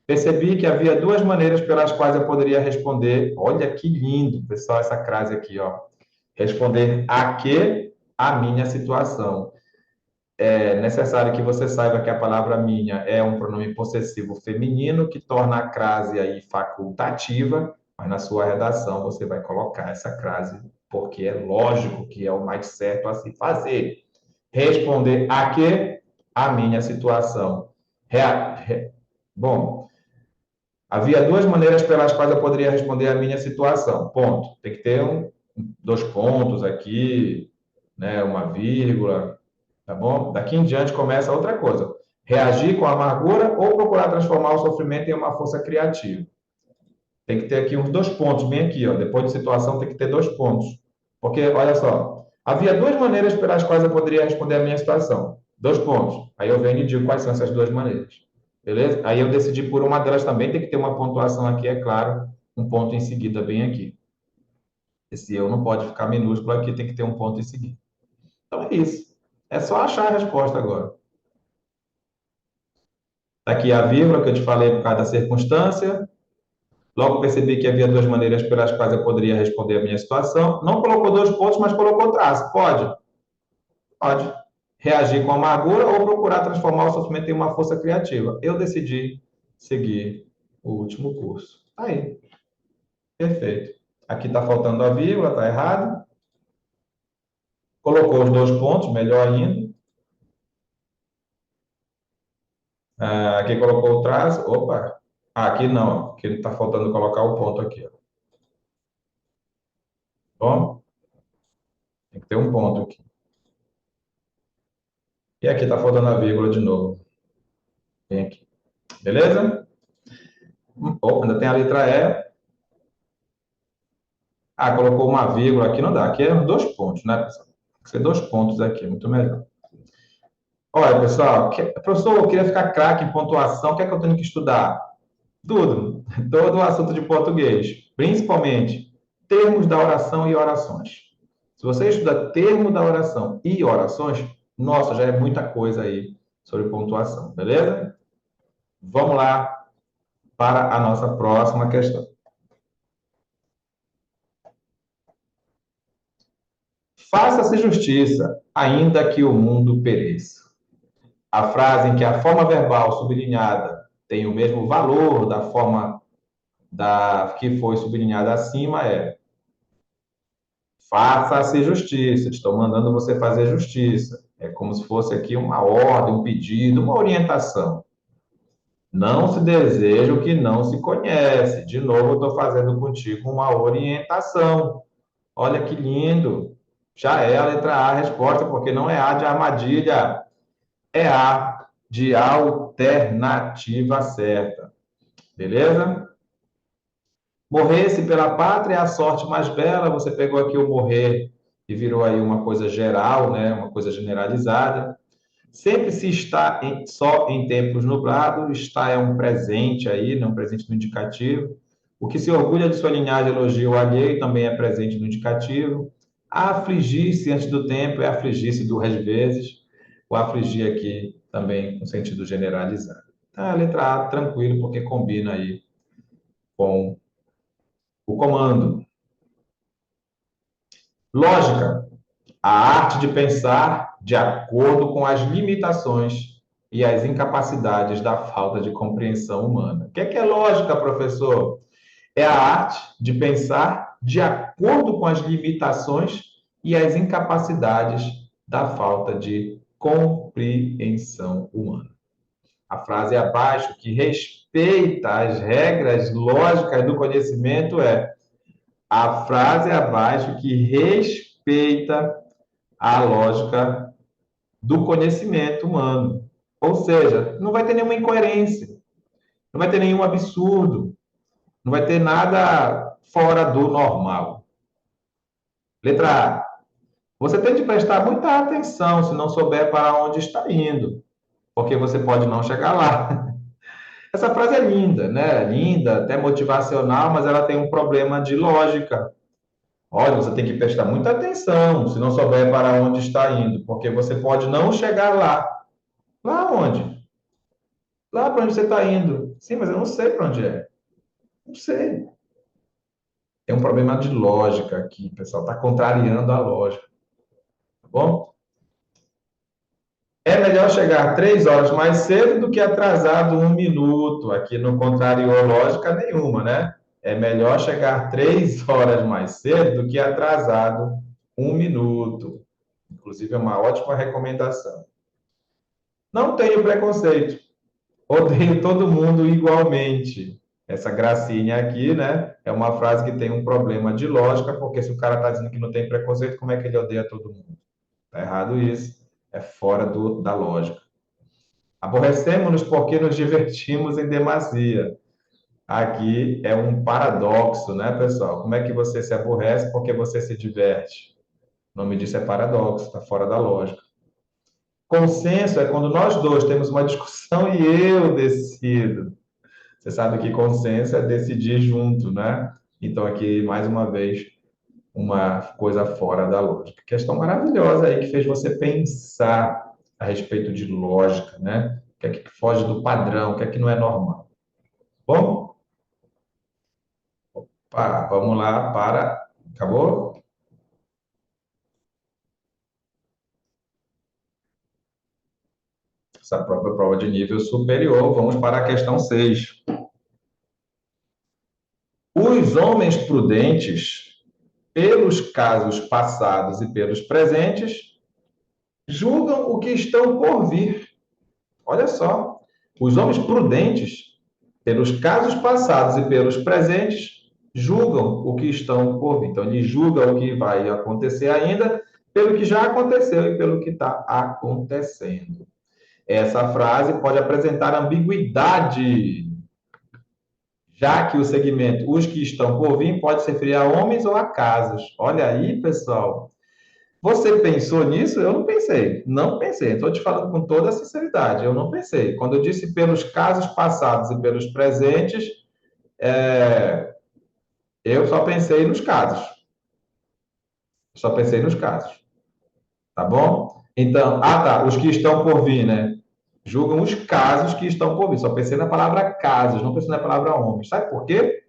Percebi que havia duas maneiras pelas quais eu poderia responder. Olha que lindo, pessoal, essa frase aqui, ó. Responder a que a minha situação. É necessário que você saiba que a palavra minha é um pronome possessivo feminino que torna a crase aí facultativa, mas na sua redação você vai colocar essa crase porque é lógico que é o mais certo a se fazer. Responder a que a minha situação. Bom, havia duas maneiras pelas quais eu poderia responder a minha situação. Ponto. Tem que ter dois pontos aqui, né, uma vírgula, tá bom? Daqui em diante começa outra coisa. Reagir com amargura ou procurar transformar o sofrimento em uma força criativa. Tem que ter aqui uns dois pontos, bem aqui, ó. Depois de situação tem que ter dois pontos. Porque, olha só, havia duas maneiras pelas quais eu poderia responder a minha situação. Dois pontos. Aí eu venho e digo quais são essas duas maneiras. Beleza? Aí eu decidi por uma delas também, tem que ter uma pontuação aqui, é claro, um ponto em seguida bem aqui. Esse eu não pode ficar minúsculo aqui, tem que ter um ponto em seguida. Então é isso. É só achar a resposta agora. Está aqui a vírgula que eu te falei por causa da circunstância. Logo percebi que havia duas maneiras pelas quais eu poderia responder a minha situação. Não colocou dois pontos, mas colocou traço. Pode? Pode. Reagir com amargura ou procurar transformar o sofrimento em uma força criativa. Eu decidi seguir o último curso. Aí, perfeito. Aqui está faltando a vírgula, está errado. Colocou os dois pontos, melhor ainda. Aqui colocou o traço. Opa! Aqui não, aqui está faltando colocar o ponto aqui. Ó. Bom, tem que ter um ponto aqui. E aqui está faltando a vírgula de novo. Vem aqui. Beleza? Opa, ainda tem a letra E. Colocou uma vírgula aqui, não dá. Aqui é dois pontos, né, pessoal? Tem que ser dois pontos aqui, muito melhor. Olha, pessoal, professor, eu queria ficar craque em pontuação, o que é que eu tenho que estudar? Tudo, todo o assunto de português, principalmente termos da oração e orações. Se você estuda termo da oração e orações, nossa, já é muita coisa aí sobre pontuação, beleza? Vamos lá para a nossa próxima questão. Faça-se justiça, ainda que o mundo pereça. A frase em que a forma verbal sublinhada tem o mesmo valor da forma que foi sublinhada acima é faça-se justiça. Estou mandando você fazer justiça. É como se fosse aqui uma ordem, um pedido, uma orientação. Não se deseja o que não se conhece. De novo, eu estou fazendo contigo uma orientação. Olha que lindo. Já é a letra A a resposta, porque não é A de armadilha, é A de alternativa certa. Beleza? Morrer-se pela pátria é a sorte mais bela. Você pegou aqui o morrer e virou aí uma coisa geral, né? Uma coisa generalizada. Sempre se está só em tempos nublados, está é um presente aí, né? Um presente no indicativo. O que se orgulha de sua linhagem elogia o alheio também é presente no indicativo. Afligir-se antes do tempo é afligir-se duas vezes. O afligir aqui também com sentido generalizado. A letra A, tranquilo, porque combina aí com o comando. Lógica, a arte de pensar de acordo com as limitações e as incapacidades da falta de compreensão humana. O que é lógica, professor? É a arte de pensar de acordo com as limitações e as incapacidades da falta de compreensão humana. A frase abaixo, que respeita as regras lógicas do conhecimento, é a frase abaixo que respeita a lógica do conhecimento humano. Ou seja, não vai ter nenhuma incoerência, não vai ter nenhum absurdo, não vai ter nada fora do normal. Letra A. Você tem de prestar muita atenção se não souber para onde está indo, porque você pode não chegar lá. Essa frase é linda, né? Linda, até motivacional, mas ela tem um problema de lógica. Olha, você tem que prestar muita atenção se não souber para onde está indo, porque você pode não chegar lá. Lá onde? Lá para onde você está indo. Sim, mas eu não sei para onde é. Não sei. É um problema de lógica aqui, pessoal. Está contrariando a lógica, tá bom? É melhor chegar 3 horas mais cedo do que atrasado 1 minuto. Aqui não contrariou lógica nenhuma, né? É melhor chegar 3 horas mais cedo do que atrasado 1 minuto. Inclusive, é uma ótima recomendação. Não tenho preconceito. Odeio todo mundo igualmente. Essa gracinha aqui, né? É uma frase que tem um problema de lógica, porque se o cara está dizendo que não tem preconceito, como é que ele odeia todo mundo? Tá errado isso. É fora da lógica. Aborrecemos-nos porque nos divertimos em demasia. Aqui é um paradoxo, né, pessoal? Como é que você se aborrece porque você se diverte? O nome disso é paradoxo, está fora da lógica. Consenso é quando nós dois temos uma discussão e eu decido. Você sabe que consenso é decidir junto, né? Então, aqui, mais uma vez, uma coisa fora da lógica. Questão maravilhosa aí que fez você pensar a respeito de lógica, né? O que é que foge do padrão, o que é que não é normal. Bom, vamos lá para. Acabou? Essa própria prova de nível superior. Vamos para a questão 6. Os homens prudentes, pelos casos passados e pelos presentes, julgam o que estão por vir. Olha só. Os homens prudentes, pelos casos passados e pelos presentes, julgam o que estão por vir. Então, ele julga o que vai acontecer ainda, pelo que já aconteceu e pelo que está acontecendo. Essa frase pode apresentar ambiguidade, já que o segmento os que estão por vir pode se referir a homens ou a casos. Olha aí, pessoal. Você pensou nisso? Eu não pensei. Não pensei. Estou te falando com toda a sinceridade. Eu não pensei. Quando eu disse pelos casos passados e pelos presentes, eu só pensei nos casos. Só pensei nos casos. Tá bom? Então, tá. Os que estão por vir, né? Julgam os casos que estão por vir. Só pensei na palavra casos, não pensei na palavra homens. Sabe por quê?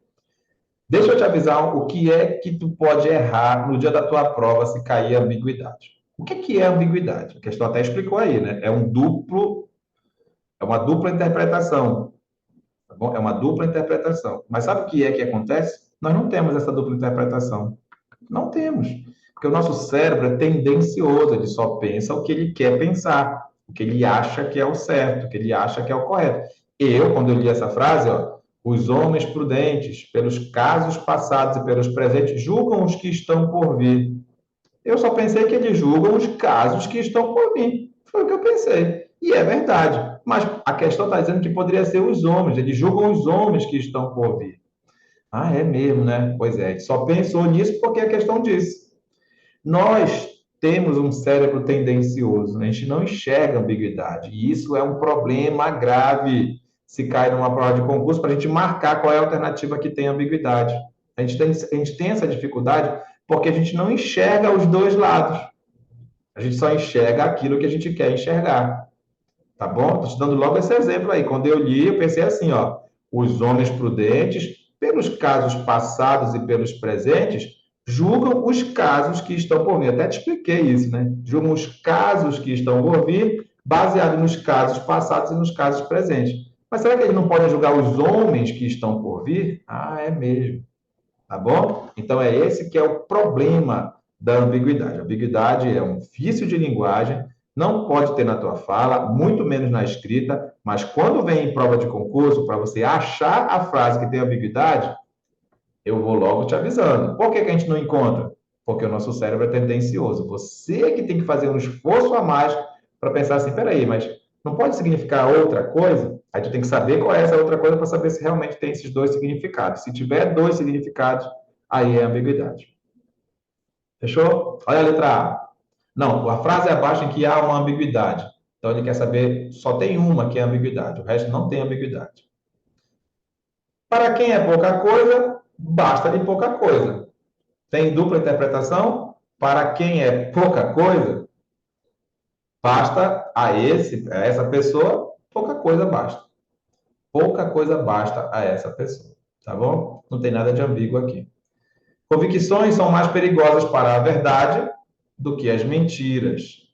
Deixa eu te avisar o que é que tu pode errar no dia da tua prova se cair ambiguidade. O que é ambiguidade? A questão até explicou aí, né? É uma dupla interpretação, tá bom? É uma dupla interpretação. Mas sabe o que é que acontece? Nós não temos essa dupla interpretação. Não temos. Porque o nosso cérebro é tendencioso, ele só pensa o que ele quer pensar, o que ele acha que é o certo, o que ele acha que é o correto. Eu, quando eu li essa frase, ó, os homens prudentes, pelos casos passados e pelos presentes, julgam os que estão por vir. Eu só pensei que eles julgam os casos que estão por vir. Foi o que eu pensei. E é verdade. Mas a questão está dizendo que poderia ser os homens. Eles julgam os homens que estão por vir. Ah, é mesmo, né? Pois é. Ele só pensou nisso porque a questão disse. Nós temos um cérebro tendencioso, né? A gente não enxerga ambiguidade. E isso é um problema grave se cai numa prova de concurso para a gente marcar qual é a alternativa que tem ambiguidade. A gente tem essa dificuldade porque a gente não enxerga os dois lados. A gente só enxerga aquilo que a gente quer enxergar. Tá bom? Estou te dando logo esse exemplo aí. Quando eu li, eu pensei assim, ó, os homens prudentes, pelos casos passados e pelos presentes, julgam os casos que estão por vir. Até te expliquei isso, né? Julgam os casos que estão por vir, baseado nos casos passados e nos casos presentes. Mas será que eles não podem julgar os homens que estão por vir? Ah, é mesmo. Tá bom? Então é esse que é o problema da ambiguidade. A ambiguidade é um vício de linguagem, não pode ter na tua fala, muito menos na escrita, mas quando vem em prova de concurso, para você achar a frase que tem ambiguidade, eu vou logo te avisando. Por que que a gente não encontra? Porque o nosso cérebro é tendencioso. Você que tem que fazer um esforço a mais para pensar assim, peraí, mas não pode significar outra coisa? Aí tu tem que saber qual é essa outra coisa para saber se realmente tem esses dois significados. Se tiver dois significados, aí é ambiguidade. Fechou? Olha a letra A. Não, a frase é abaixo em que há uma ambiguidade. Então ele quer saber, só tem uma que é ambiguidade, o resto não tem ambiguidade. Para quem é pouca coisa, basta de pouca coisa. Tem dupla interpretação? Para quem é pouca coisa, basta a essa pessoa, pouca coisa basta. Pouca coisa basta a essa pessoa, tá bom? Não tem nada de ambíguo aqui. Convicções são mais perigosas para a verdade do que as mentiras.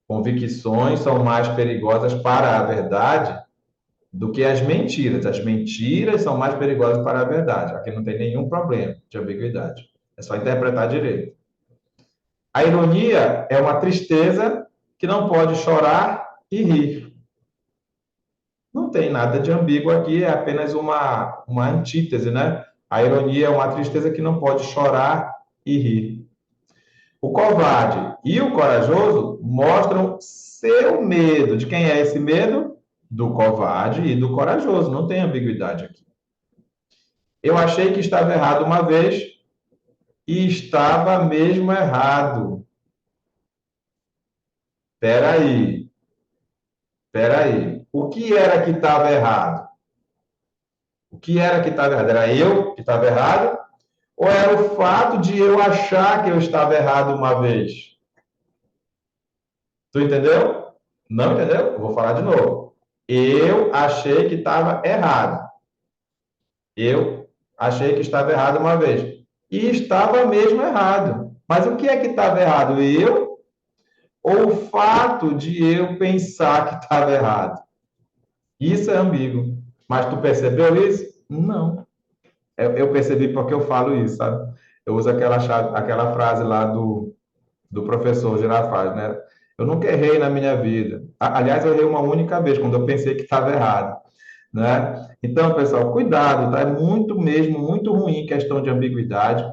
Convicções são mais perigosas para a verdade do que as mentiras. As mentiras são mais perigosas para a verdade. Aqui não tem nenhum problema de ambiguidade. É só interpretar direito. A ironia é uma tristeza que não pode chorar e rir. Não tem nada de ambíguo aqui, é apenas uma antítese, né? A ironia é uma tristeza que não pode chorar e rir. O covarde e o corajoso mostram seu medo. De quem é esse medo? Do covarde e do corajoso. Não tem ambiguidade aqui. Eu achei que estava errado uma vez e estava mesmo errado. Peraí, peraí. O que era que estava errado? O que era que estava errado? Era eu que estava errado? Ou era o fato de eu achar que eu estava errado uma vez? Tu entendeu? Não entendeu? Eu vou falar de novo. Eu achei que estava errado. Eu achei que estava errado uma vez. E estava mesmo errado. Mas o que é que estava errado? Eu ou o fato de eu pensar que estava errado? Isso é ambíguo. Mas tu percebeu isso? Não. Eu percebi porque eu falo isso, sabe? Eu uso aquela frase lá do professor Girafales, né? Eu nunca errei na minha vida. Aliás, eu errei uma única vez, quando eu pensei que estava errado, né? Então, pessoal, cuidado, tá? É muito mesmo, muito ruim questão de ambiguidade,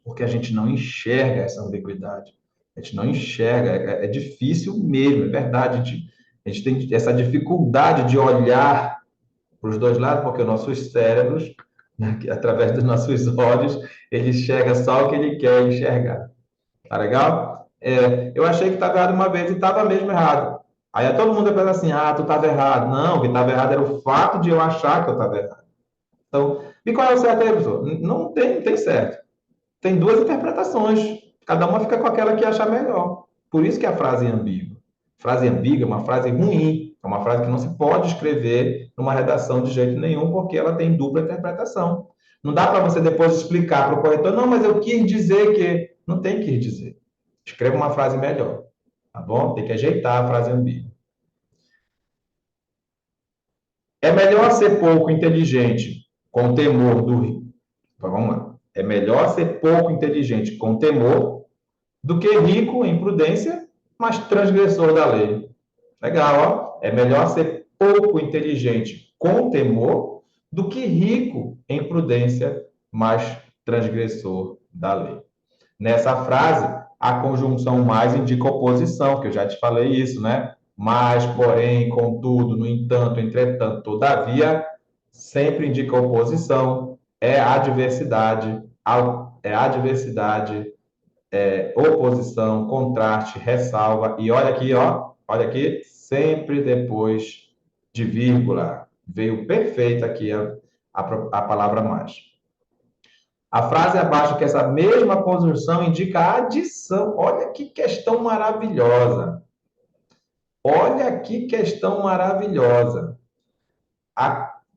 porque a gente não enxerga essa ambiguidade. A gente não enxerga, é difícil mesmo, é verdade. A gente tem essa dificuldade de olhar para os dois lados, porque os nossos cérebros, né, através dos nossos olhos, ele enxerga só o que ele quer enxergar. Tá legal? Eu achei que estava errado uma vez e estava mesmo errado. Aí todo mundo pensa assim, ah, tu estava errado. Não, o que estava errado era o fato de eu achar que eu estava errado. Então, e qual é o certo aí, professor? Não tem certo. Tem duas interpretações. Cada uma fica com aquela que achar melhor. Por isso que a frase é ambígua. Frase ambígua é uma frase ruim. É uma frase que não se pode escrever numa redação de jeito nenhum, porque ela tem dupla interpretação. Não dá para você depois explicar para o corretor, não, mas eu quis dizer que. Não tem que dizer. Escreva uma frase melhor. Tá bom? Tem que ajeitar a frase ambígua. É melhor ser pouco inteligente com temor do. Vamos lá. É melhor ser pouco inteligente com temor do que rico em prudência, mas transgressor da lei. Legal, ó. É melhor ser pouco inteligente com temor do que rico em prudência, mas transgressor da lei. Nessa frase, a conjunção mais indica oposição, que eu já te falei isso, né? Mas, porém, contudo, no entanto, entretanto, todavia, sempre indica oposição, é adversidade, oposição, contraste, ressalva, e olha aqui, ó, olha aqui, sempre depois de vírgula. Veio perfeita aqui a palavra mais. A frase abaixo, que essa mesma conjunção indica adição. Olha que questão maravilhosa. Olha que questão maravilhosa.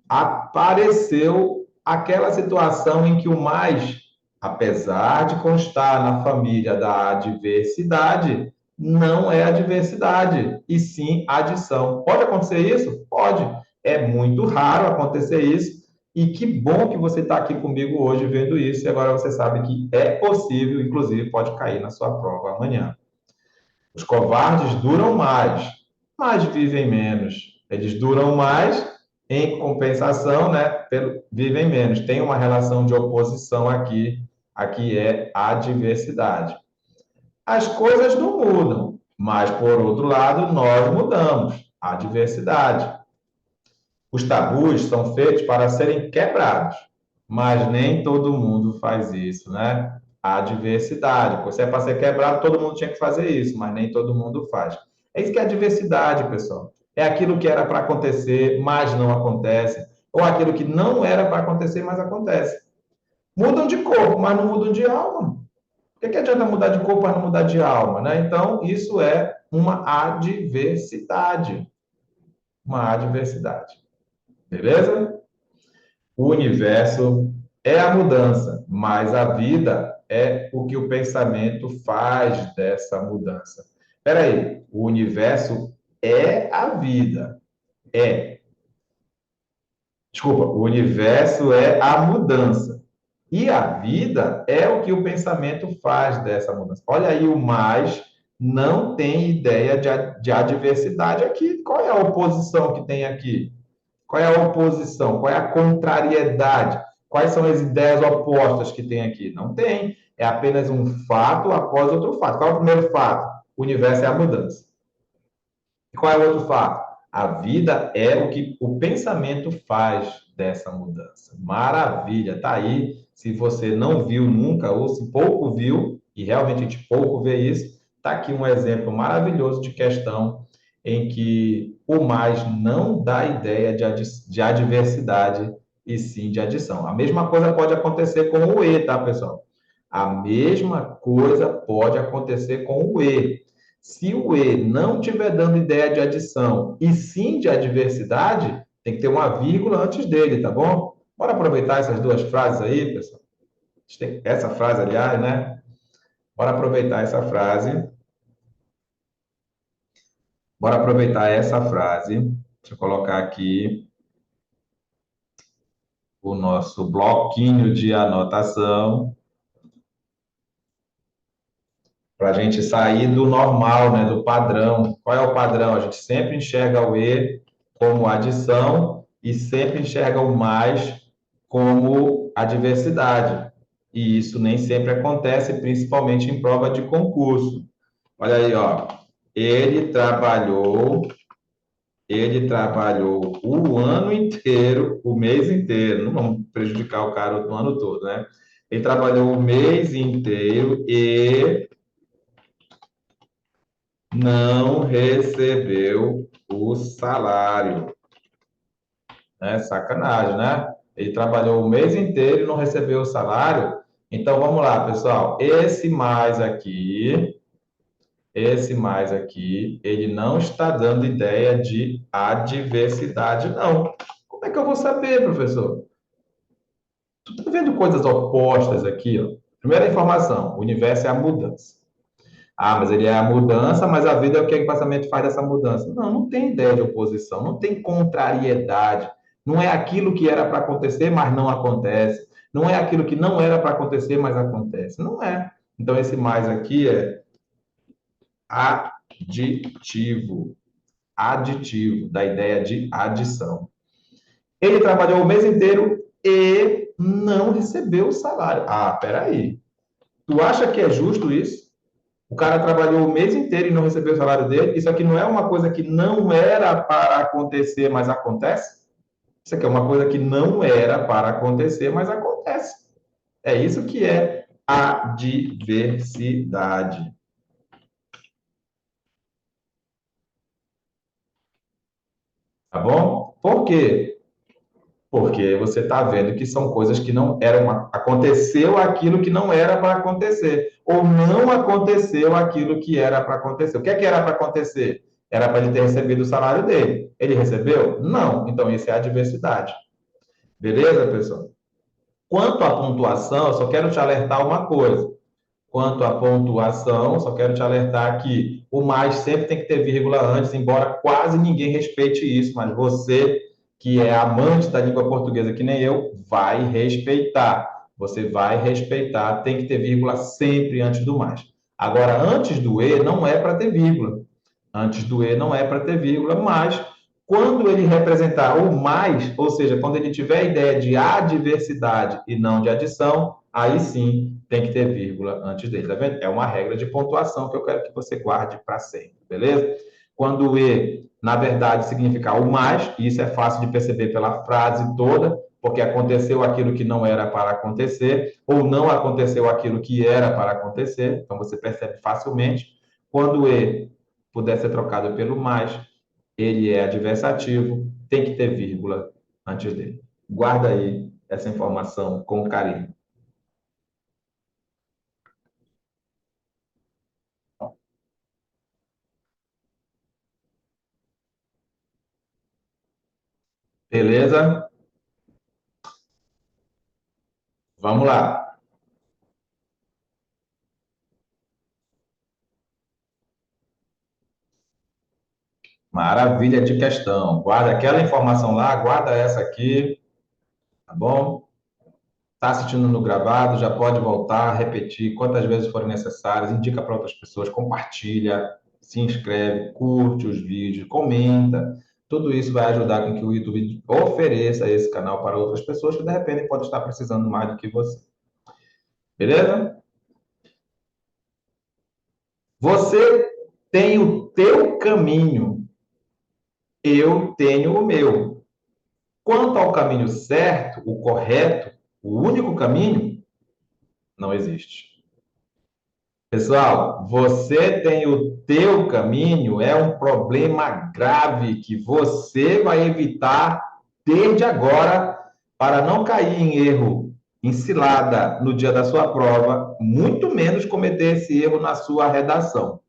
Apareceu aquela situação em que o mais, apesar de constar na família da adversidade, não é adversidade, e sim adição. Pode acontecer isso? Pode. É muito raro acontecer isso, e que bom que você está aqui comigo hoje vendo isso, e agora você sabe que é possível, inclusive pode cair na sua prova amanhã. Os covardes duram mais, mas vivem menos. Eles duram mais, em compensação, né, vivem menos. Tem uma relação de oposição aqui, aqui é a adversidade. As coisas não mudam, mas, por outro lado, nós mudamos, a adversidade. Os tabus são feitos para serem quebrados, mas nem todo mundo faz isso, né? A diversidade. Se é para ser quebrado, todo mundo tinha que fazer isso, mas nem todo mundo faz. É isso que é a diversidade, pessoal. É aquilo que era para acontecer, mas não acontece. Ou aquilo que não era para acontecer, mas acontece. Mudam de corpo, mas não mudam de alma. Por que adianta mudar de corpo, mas não mudar de alma, né? Então, isso é uma adversidade. uma adversidade. Beleza? O universo é a mudança, mas a vida é o que o pensamento faz dessa mudança. Espera aí, o universo é a vida. É. Desculpa, o universo é a mudança. E a vida é o que o pensamento faz dessa mudança. Olha aí, o mais não tem ideia de adversidade aqui. Qual é a oposição que tem aqui? Qual é a oposição? Qual é a contrariedade? Quais são as ideias opostas que tem aqui? Não tem. É apenas um fato após outro fato. Qual é o primeiro fato? O universo é a mudança. E qual é o outro fato? A vida é o que o pensamento faz dessa mudança. Maravilha, tá aí. Se você não viu nunca, ou se pouco viu, e realmente a gente pouco vê isso, tá aqui um exemplo maravilhoso de questão em que o mais não dá ideia de adversidade e sim de adição. A mesma coisa pode acontecer com o E, tá, pessoal? A mesma coisa pode acontecer com o E. Se o E não estiver dando ideia de adição e sim de adversidade, tem que ter uma vírgula antes dele, tá bom? Bora aproveitar essas duas frases aí, pessoal. Essa frase, aliás, né? Bora aproveitar essa frase. Bora aproveitar essa frase. Deixa eu colocar aqui o nosso bloquinho de anotação para a gente sair do normal, né? Do padrão. Qual é o padrão? A gente sempre enxerga o E como adição e sempre enxerga o mais como adversidade. E isso nem sempre acontece, principalmente em prova de concurso. Olha aí, ó. Ele trabalhou, ele trabalhou o ano inteiro, o mês inteiro. Não vamos prejudicar o cara o ano todo, né? Ele trabalhou o mês inteiro e não recebeu o salário. É sacanagem, né? Ele trabalhou o mês inteiro e não recebeu o salário. Então vamos lá, pessoal. Esse mais aqui, ele não está dando ideia de adversidade, não. Como é que eu vou saber, professor? Tu está vendo coisas opostas aqui, ó. Primeira informação: o universo é a mudança. Ah, mas ele é a mudança, mas a vida é o que o pensamento faz dessa mudança. Não, não tem ideia de oposição, não tem contrariedade. Não é aquilo que era para acontecer, mas não acontece. Não é aquilo que não era para acontecer, mas acontece. Não é. Então, esse mais aqui é aditivo. Aditivo, da ideia de adição. Ele trabalhou o mês inteiro e não recebeu o salário. Ah, peraí. Tu acha que é justo isso? O cara trabalhou o mês inteiro e não recebeu o salário dele. Isso aqui não é uma coisa que não era para acontecer, mas acontece? Isso aqui é uma coisa que não era para acontecer, mas acontece. É isso que é a diversidade. Tá bom? Por quê? Porque você está vendo que são coisas que não eram. Aconteceu aquilo que não era para acontecer. Ou não aconteceu aquilo que era para acontecer. O que é que era para acontecer? Era para ele ter recebido o salário dele. Ele recebeu? Não. Então, isso é a diversidade. Beleza, pessoal? Quanto à pontuação, eu só quero te alertar uma coisa. Quanto à pontuação, só quero te alertar que o mais sempre tem que ter vírgula antes, embora quase ninguém respeite isso, mas você, que é amante da língua portuguesa, que nem eu, vai respeitar. Você vai respeitar, tem que ter vírgula sempre antes do mais. Agora, antes do E, não é para ter vírgula. Antes do E não é para ter vírgula, mas quando ele representar o mais, ou seja, quando ele tiver a ideia de adversidade e não de adição, aí sim tem que ter vírgula antes dele, tá vendo? É uma regra de pontuação que eu quero que você guarde para sempre, beleza? Quando o E, na verdade, significar o mais, e isso é fácil de perceber pela frase toda, porque aconteceu aquilo que não era para acontecer, ou não aconteceu aquilo que era para acontecer, então você percebe facilmente. Quando o E puder ser trocado pelo mais, ele é adversativo, tem que ter vírgula antes dele. Guarda aí essa informação com carinho. Beleza? Vamos lá. Maravilha de questão. Guarda aquela informação lá, guarda essa aqui, tá bom? Está assistindo no gravado, já pode voltar, repetir quantas vezes forem necessárias, indica para outras pessoas, compartilha, se inscreve, curte os vídeos, comenta. Tudo isso vai ajudar com que o YouTube ofereça esse canal para outras pessoas que de repente podem estar precisando mais do que você. Beleza? Você tem o teu caminho, eu tenho o meu. Quanto ao caminho certo, o correto, o único caminho, não existe. Pessoal, você tem o teu caminho, é um problema grave que você vai evitar desde agora para não cair em erro, em cilada no dia da sua prova, muito menos cometer esse erro na sua redação.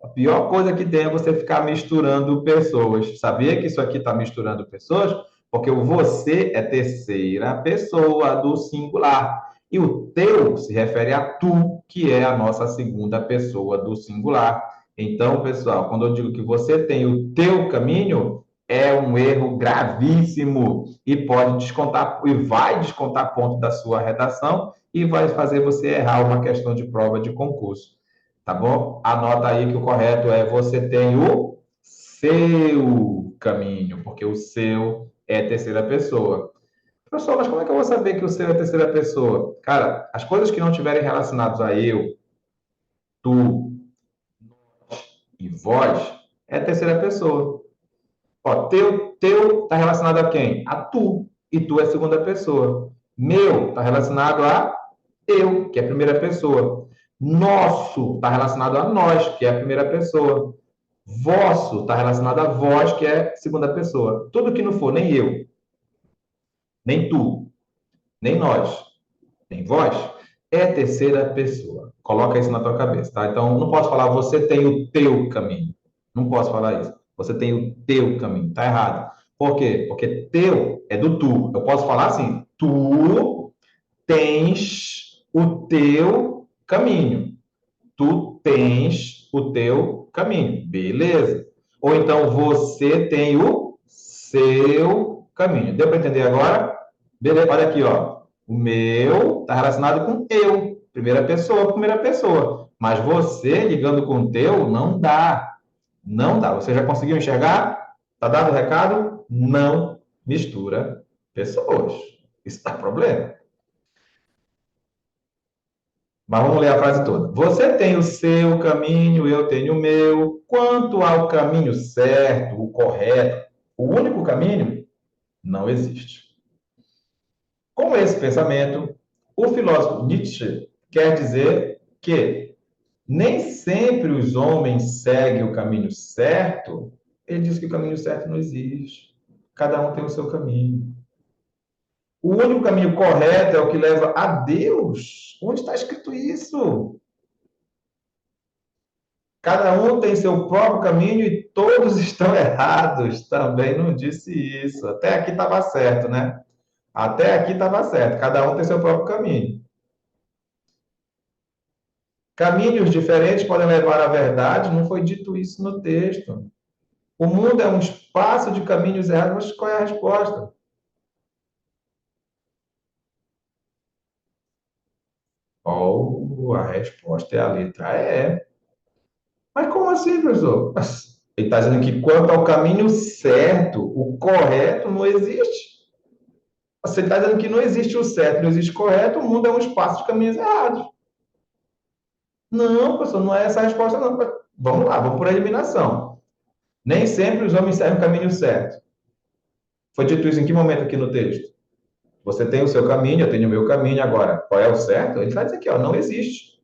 A pior coisa que tem é você ficar misturando pessoas. Sabia que isso aqui está misturando pessoas? Porque o você é terceira pessoa do singular. E o teu se refere a tu, que é a nossa segunda pessoa do singular. Então, pessoal, quando eu digo que você tem o teu caminho, é um erro gravíssimo e pode descontar e vai descontar ponto da sua redação e vai fazer você errar uma questão de prova de concurso. Tá bom? Anota aí que o correto é você tem o seu caminho, porque o seu é terceira pessoa. Professor, mas como é que eu vou saber que o seu é terceira pessoa? Cara, as coisas que não estiverem relacionadas a eu, tu e vós é terceira pessoa. Ó, teu está relacionado a quem? A tu. E tu é segunda pessoa. Meu está relacionado a eu, que é a primeira pessoa. Nosso está relacionado a nós, que é a primeira pessoa. Vosso está relacionado a vós, que é segunda pessoa. Tudo que não for nem eu, nem tu, nem nós, nem vós, é terceira pessoa. Coloca isso na tua cabeça, tá? Então, não posso falar você tem o teu caminho. Não posso falar isso. Você tem o teu caminho. Tá errado. Por quê? Porque teu é do tu. Eu posso falar assim: tu tens o teu caminho. Tu tens o teu caminho. Beleza? Ou então você tem o seu caminho. Deu para entender agora? Beleza, olha aqui, ó. O meu está relacionado com eu, primeira pessoa. Mas você ligando com o teu não dá. Não dá. Você já conseguiu enxergar? Tá dado o recado? Não mistura pessoas. Isso dá problema. Mas vamos ler a frase toda. Você tem o seu caminho, eu tenho o meu. Quanto ao caminho certo, o correto, o único caminho, não existe. Com esse pensamento, o filósofo Nietzsche quer dizer que nem sempre os homens seguem o caminho certo. Ele diz que o caminho certo não existe. Cada um tem o seu caminho. O único caminho correto é o que leva a Deus. Onde está escrito isso? Cada um tem seu próprio caminho e todos estão errados. Também não disse isso. Até aqui estava certo, né? Até aqui estava certo. Cada um tem seu próprio caminho. Caminhos diferentes podem levar à verdade. Não foi dito isso no texto. O mundo é um espaço de caminhos errados. Mas qual é a resposta? Oh, a resposta é a letra E. Mas como assim, professor? Ele está dizendo que quanto ao caminho certo, o correto não existe. Você está dizendo que não existe o certo, não existe o correto, o mundo é um espaço de caminhos errados. Não, professor, não é essa a resposta, não. Vamos lá, vamos por eliminação. Nem sempre os homens seguem o caminho certo. Foi dito isso em que momento aqui no texto? Você tem o seu caminho, eu tenho o meu caminho. Agora, qual é o certo? Ele vai dizer aqui, ó, não existe.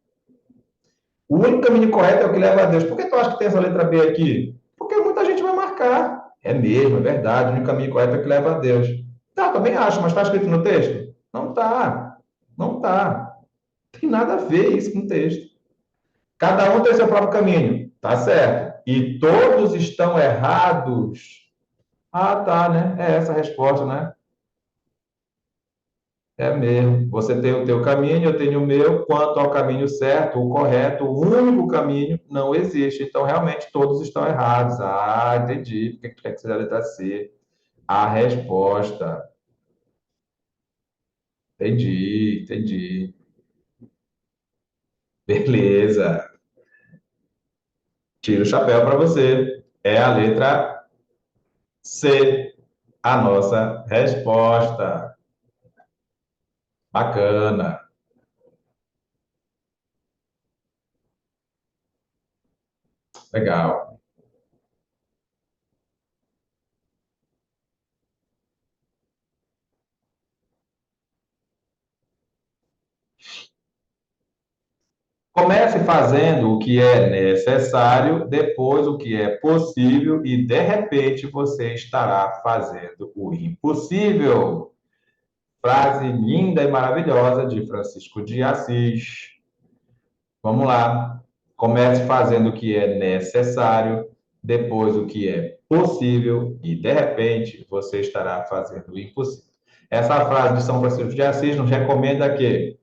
O único caminho correto é o que leva a Deus. Por que tu acha que tem essa letra B aqui? Porque muita gente vai marcar. É mesmo, é verdade. O único caminho correto é o que leva a Deus. Tá, também acho, mas está escrito no texto? Não tá. Não tá. Tem nada a ver isso com o texto. Cada um tem seu próprio caminho, tá certo? E todos estão errados. Ah, tá, né? É essa a resposta, né? É mesmo. Você tem o teu caminho, eu tenho o meu. Quanto ao caminho certo, o correto, o único caminho não existe. Então, realmente, todos estão errados. Ah, entendi. Por que que tu quer que seja a letra C? A resposta. Entendi, entendi. Beleza. Tiro o chapéu para você. É a letra C, a nossa resposta. Bacana. Legal. Comece fazendo o que é necessário, depois o que é possível e de repente você estará fazendo o impossível. Frase linda e maravilhosa de Francisco de Assis. Vamos lá. Comece fazendo o que é necessário, depois o que é possível e de repente você estará fazendo o impossível. Essa frase de São Francisco de Assis nos recomenda que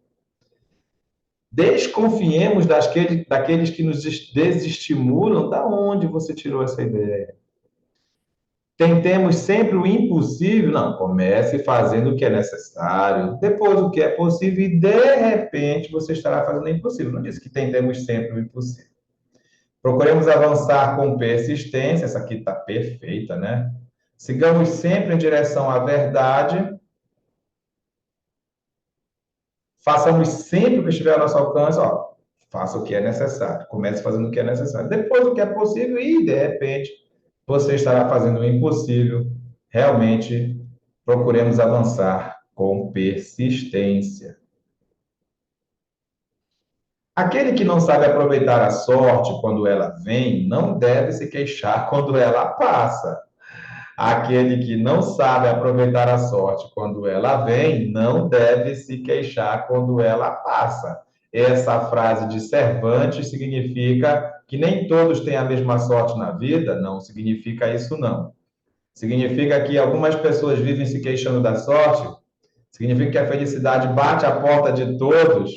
desconfiemos daqueles que nos desestimulam. Da onde você tirou essa ideia? Tentemos sempre o impossível? Não, comece fazendo o que é necessário, depois o que é possível e de repente você estará fazendo o impossível. Não disse que tentemos sempre o impossível. Procuremos avançar com persistência. Essa aqui está perfeita, né? Sigamos sempre em direção à verdade. Façamos sempre o que estiver ao nosso alcance. Ó, faça o que é necessário. Comece fazendo o que é necessário. Depois o que é possível e, de repente, você estará fazendo o impossível. Realmente, procuremos avançar com persistência. Aquele que não sabe aproveitar a sorte quando ela vem, não deve se queixar quando ela passa. Aquele que não sabe aproveitar a sorte quando ela vem, não deve se queixar quando ela passa. Essa frase de Cervantes significa que nem todos têm a mesma sorte na vida? Não significa isso, não. Significa que algumas pessoas vivem se queixando da sorte? Significa que a felicidade bate à porta de todos?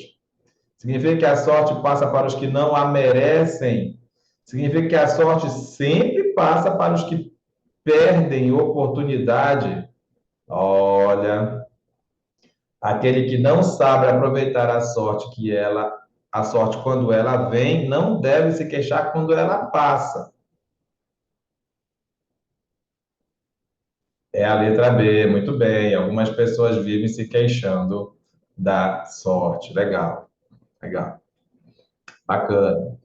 Significa que a sorte passa para os que não a merecem? Significa que a sorte sempre passa para os que perdem oportunidade. Olha, aquele que não sabe aproveitar a sorte quando ela vem, não deve se queixar quando ela passa. É a letra B, muito bem. Algumas pessoas vivem se queixando da sorte. Legal, legal, bacana.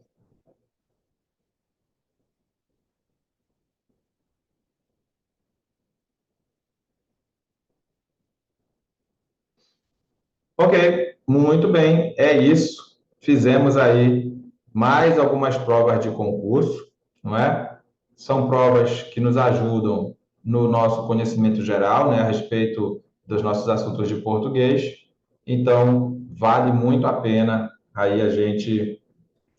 Ok, muito bem, é isso. Fizemos aí mais algumas provas de concurso, não é? São provas que nos ajudam no nosso conhecimento geral, né, a respeito dos nossos assuntos de português. Então, vale muito a pena aí a gente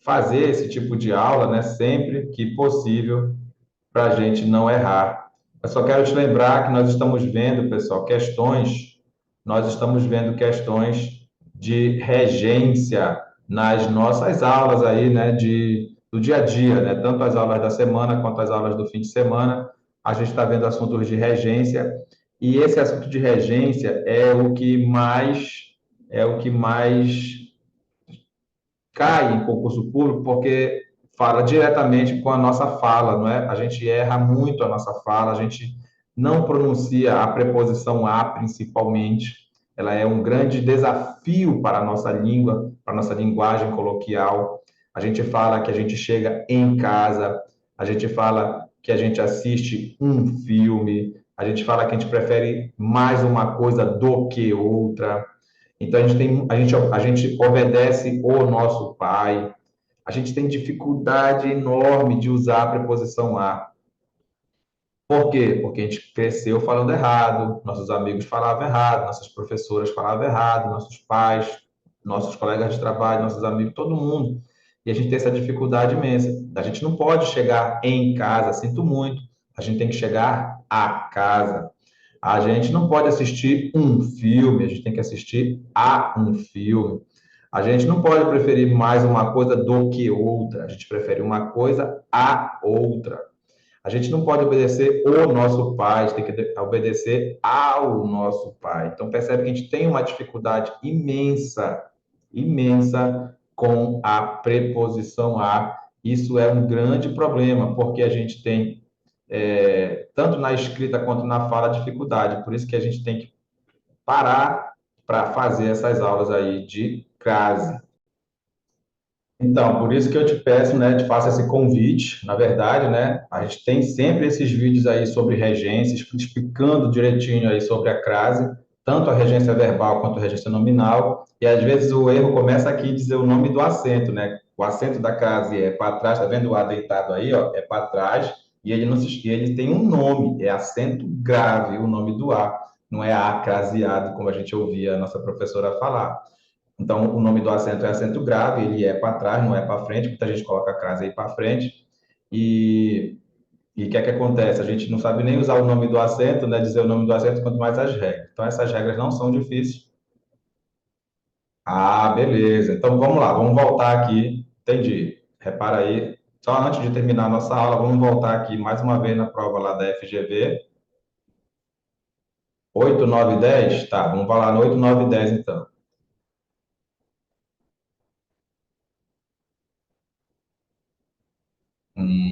fazer esse tipo de aula, né, sempre que possível, para a gente não errar. Eu só quero te lembrar que nós estamos vendo, pessoal, nós estamos vendo questões de regência nas nossas aulas aí, né, do dia a dia, né, tanto as aulas da semana quanto as aulas do fim de semana, a gente está vendo assuntos de regência, e esse assunto de regência é o que mais cai em concurso público porque fala diretamente com a nossa fala, não é? A gente erra muito a nossa fala, a gente não pronuncia a preposição a principalmente. Ela é um grande desafio para a nossa língua, para a nossa linguagem coloquial. A gente fala que a gente chega em casa, a gente fala que a gente assiste um filme, a gente fala que a gente prefere mais uma coisa do que outra. Então a gente obedece o nosso pai. A gente tem dificuldade enorme de usar a preposição a. Por quê? Porque a gente cresceu falando errado, nossos amigos falavam errado, nossas professoras falavam errado, nossos pais, nossos colegas de trabalho, nossos amigos, todo mundo. E a gente tem essa dificuldade imensa. A gente não pode chegar em casa, sinto muito. A gente tem que chegar a casa. A gente não pode assistir um filme, a gente tem que assistir a um filme. A gente não pode preferir mais uma coisa do que outra, a gente prefere uma coisa a outra. A gente não pode obedecer o nosso pai, a gente tem que obedecer ao nosso pai. Então, percebe que a gente tem uma dificuldade imensa, imensa com a preposição a. Isso é um grande problema, porque a gente tem, tanto na escrita quanto na fala, dificuldade. Por isso que a gente tem que parar para fazer essas aulas aí de crase. Então, por isso que eu te peço, né, te faço esse convite, na verdade, né, a gente tem sempre esses vídeos aí sobre regência, explicando direitinho aí sobre a crase, tanto a regência verbal quanto a regência nominal, e às vezes o erro começa aqui em dizer o nome do acento, né, o acento da crase é para trás, tá vendo o A deitado aí, ó, é para trás, e ele não se, ele tem um nome, é acento grave, o nome do A, não é A craseado, como a gente ouvia a nossa professora falar. Então, o nome do acento é acento grave, ele é para trás, não é para frente, muita gente coloca a crase aí para frente. E o que é que acontece? A gente não sabe nem usar o nome do acento, né? Dizer o nome do acento, quanto mais as regras. Então, essas regras não são difíceis. Ah, beleza. Então, vamos lá, vamos voltar aqui. Entendi. Repara aí. Só antes de terminar a nossa aula, vamos voltar aqui mais uma vez na prova lá da FGV. 8, 9, 10? Tá, vamos falar no 8, 9 e 10, então. Hum,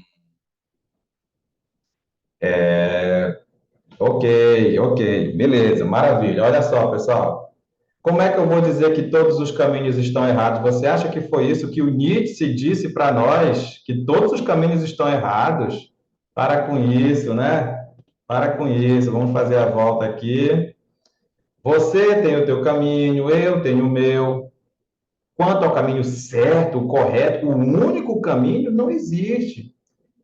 ok, ok, beleza, maravilha. Olha só, pessoal. Como é que eu vou dizer que todos os caminhos estão errados? Você acha que foi isso que o Nietzsche disse para nós? Que todos os caminhos estão errados? Para com isso, né? Para com isso. Vamos fazer a volta aqui. Você tem o teu caminho, eu tenho o meu. Quanto ao caminho certo, correto, o único caminho não existe.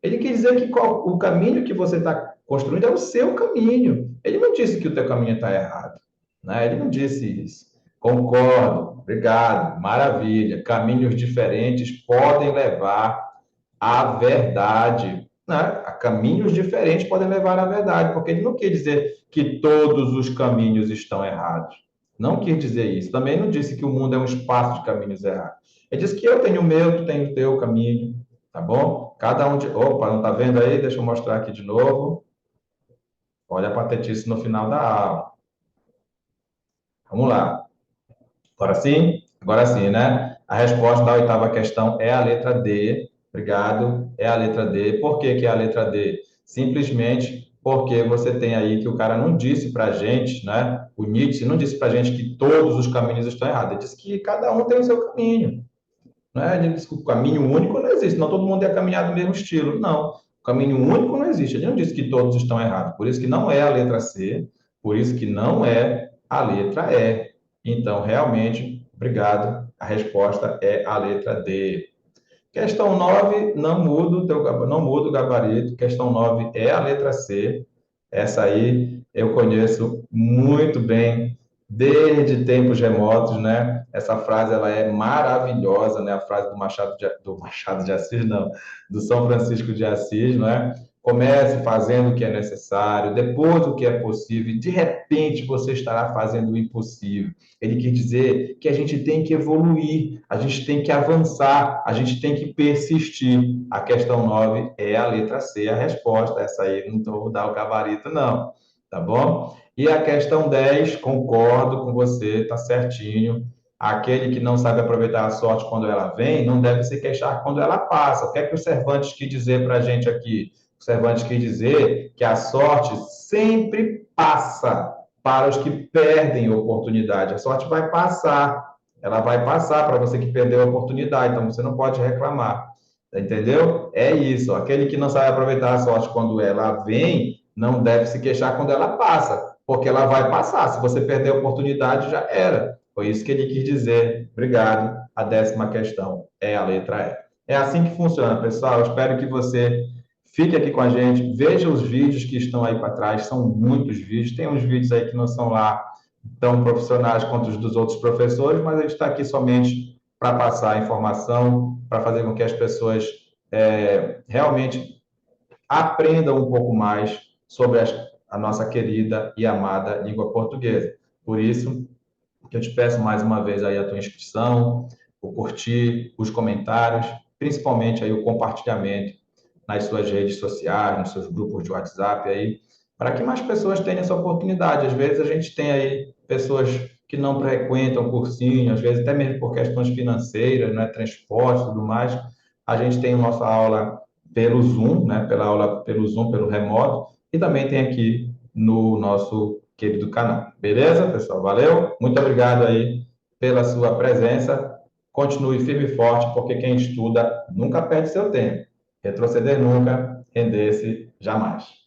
Ele quer dizer que o caminho que você está construindo é o seu caminho. Ele não disse que o teu caminho está errado, né? Ele não disse isso. Concordo, obrigado, maravilha. Caminhos diferentes podem levar à verdade, né? Caminhos diferentes podem levar à verdade, porque ele não quer dizer que todos os caminhos estão errados. Não quis dizer isso. Também não disse que o mundo é um espaço de caminhos errados. Ele disse que eu tenho o meu, tu tem o teu caminho, tá bom? Cada um de. Opa, não tá vendo aí? Deixa eu mostrar aqui de novo. Olha a patetice no final da aula. Vamos lá. Agora sim? Agora sim, né? A resposta da oitava questão é a letra D. Obrigado. É a letra D. Por que que é a letra D? Simplesmente porque você tem aí que o cara não disse para a gente, né? O Nietzsche não disse para a gente que todos os caminhos estão errados. Ele disse que cada um tem o seu caminho, né? Ele disse que o caminho único não existe. Não todo mundo ia caminhar do mesmo estilo. Não. O caminho único não existe. Ele não disse que todos estão errados. Por isso que não é a letra C. Por isso que não é a letra E. Então, realmente, obrigado. A resposta é a letra D. Questão 9 não muda não muda o gabarito. Questão 9 é a letra C. Essa aí eu conheço muito bem desde tempos remotos, né? Essa frase ela é maravilhosa, né? A frase do Machado de Assis, não, do São Francisco de Assis, né? Comece fazendo o que é necessário, depois o que é possível, e de repente você estará fazendo o impossível. Ele quer dizer que a gente tem que evoluir, a gente tem que avançar, a gente tem que persistir. A questão 9 é a letra C, a resposta. Essa aí não vou dar o gabarito, não. Tá bom? E a questão 10 concordo com você, tá certinho. Aquele que não sabe aproveitar a sorte quando ela vem, não deve se queixar quando ela passa. O que é que o Cervantes quis dizer para a gente aqui? O Cervantes quis dizer que a sorte sempre passa para os que perdem a oportunidade. A sorte vai passar, ela vai passar para você que perdeu a oportunidade, então você não pode reclamar. Entendeu? É isso. Aquele que não sabe aproveitar a sorte quando ela vem, não deve se queixar quando ela passa, porque ela vai passar. Se você perder a oportunidade, já era. Foi isso que ele quis dizer. Obrigado. A 10ª questão é a letra E. É assim que funciona, pessoal. Eu espero que você fique aqui com a gente, veja os vídeos que estão aí para trás, são muitos vídeos. Tem uns vídeos aí que não são lá tão profissionais quanto os dos outros professores, mas a gente está aqui somente para passar a informação, para fazer com que as pessoas realmente aprendam um pouco mais sobre a nossa querida e amada língua portuguesa. Por isso, que eu te peço mais uma vez aí a tua inscrição, o curtir, os comentários, principalmente aí o compartilhamento nas suas redes sociais, nos seus grupos de WhatsApp aí, para que mais pessoas tenham essa oportunidade. Às vezes a gente tem aí pessoas que não frequentam cursinho, às vezes até mesmo por questões financeiras, né, transporte e tudo mais, a gente tem a nossa aula pelo Zoom, né, pela aula pelo Zoom, pelo remoto, e também tem aqui no nosso querido canal. Beleza, pessoal? Valeu? Muito obrigado aí pela sua presença. Continue firme e forte, porque quem estuda nunca perde seu tempo. Retroceder nunca, render-se jamais.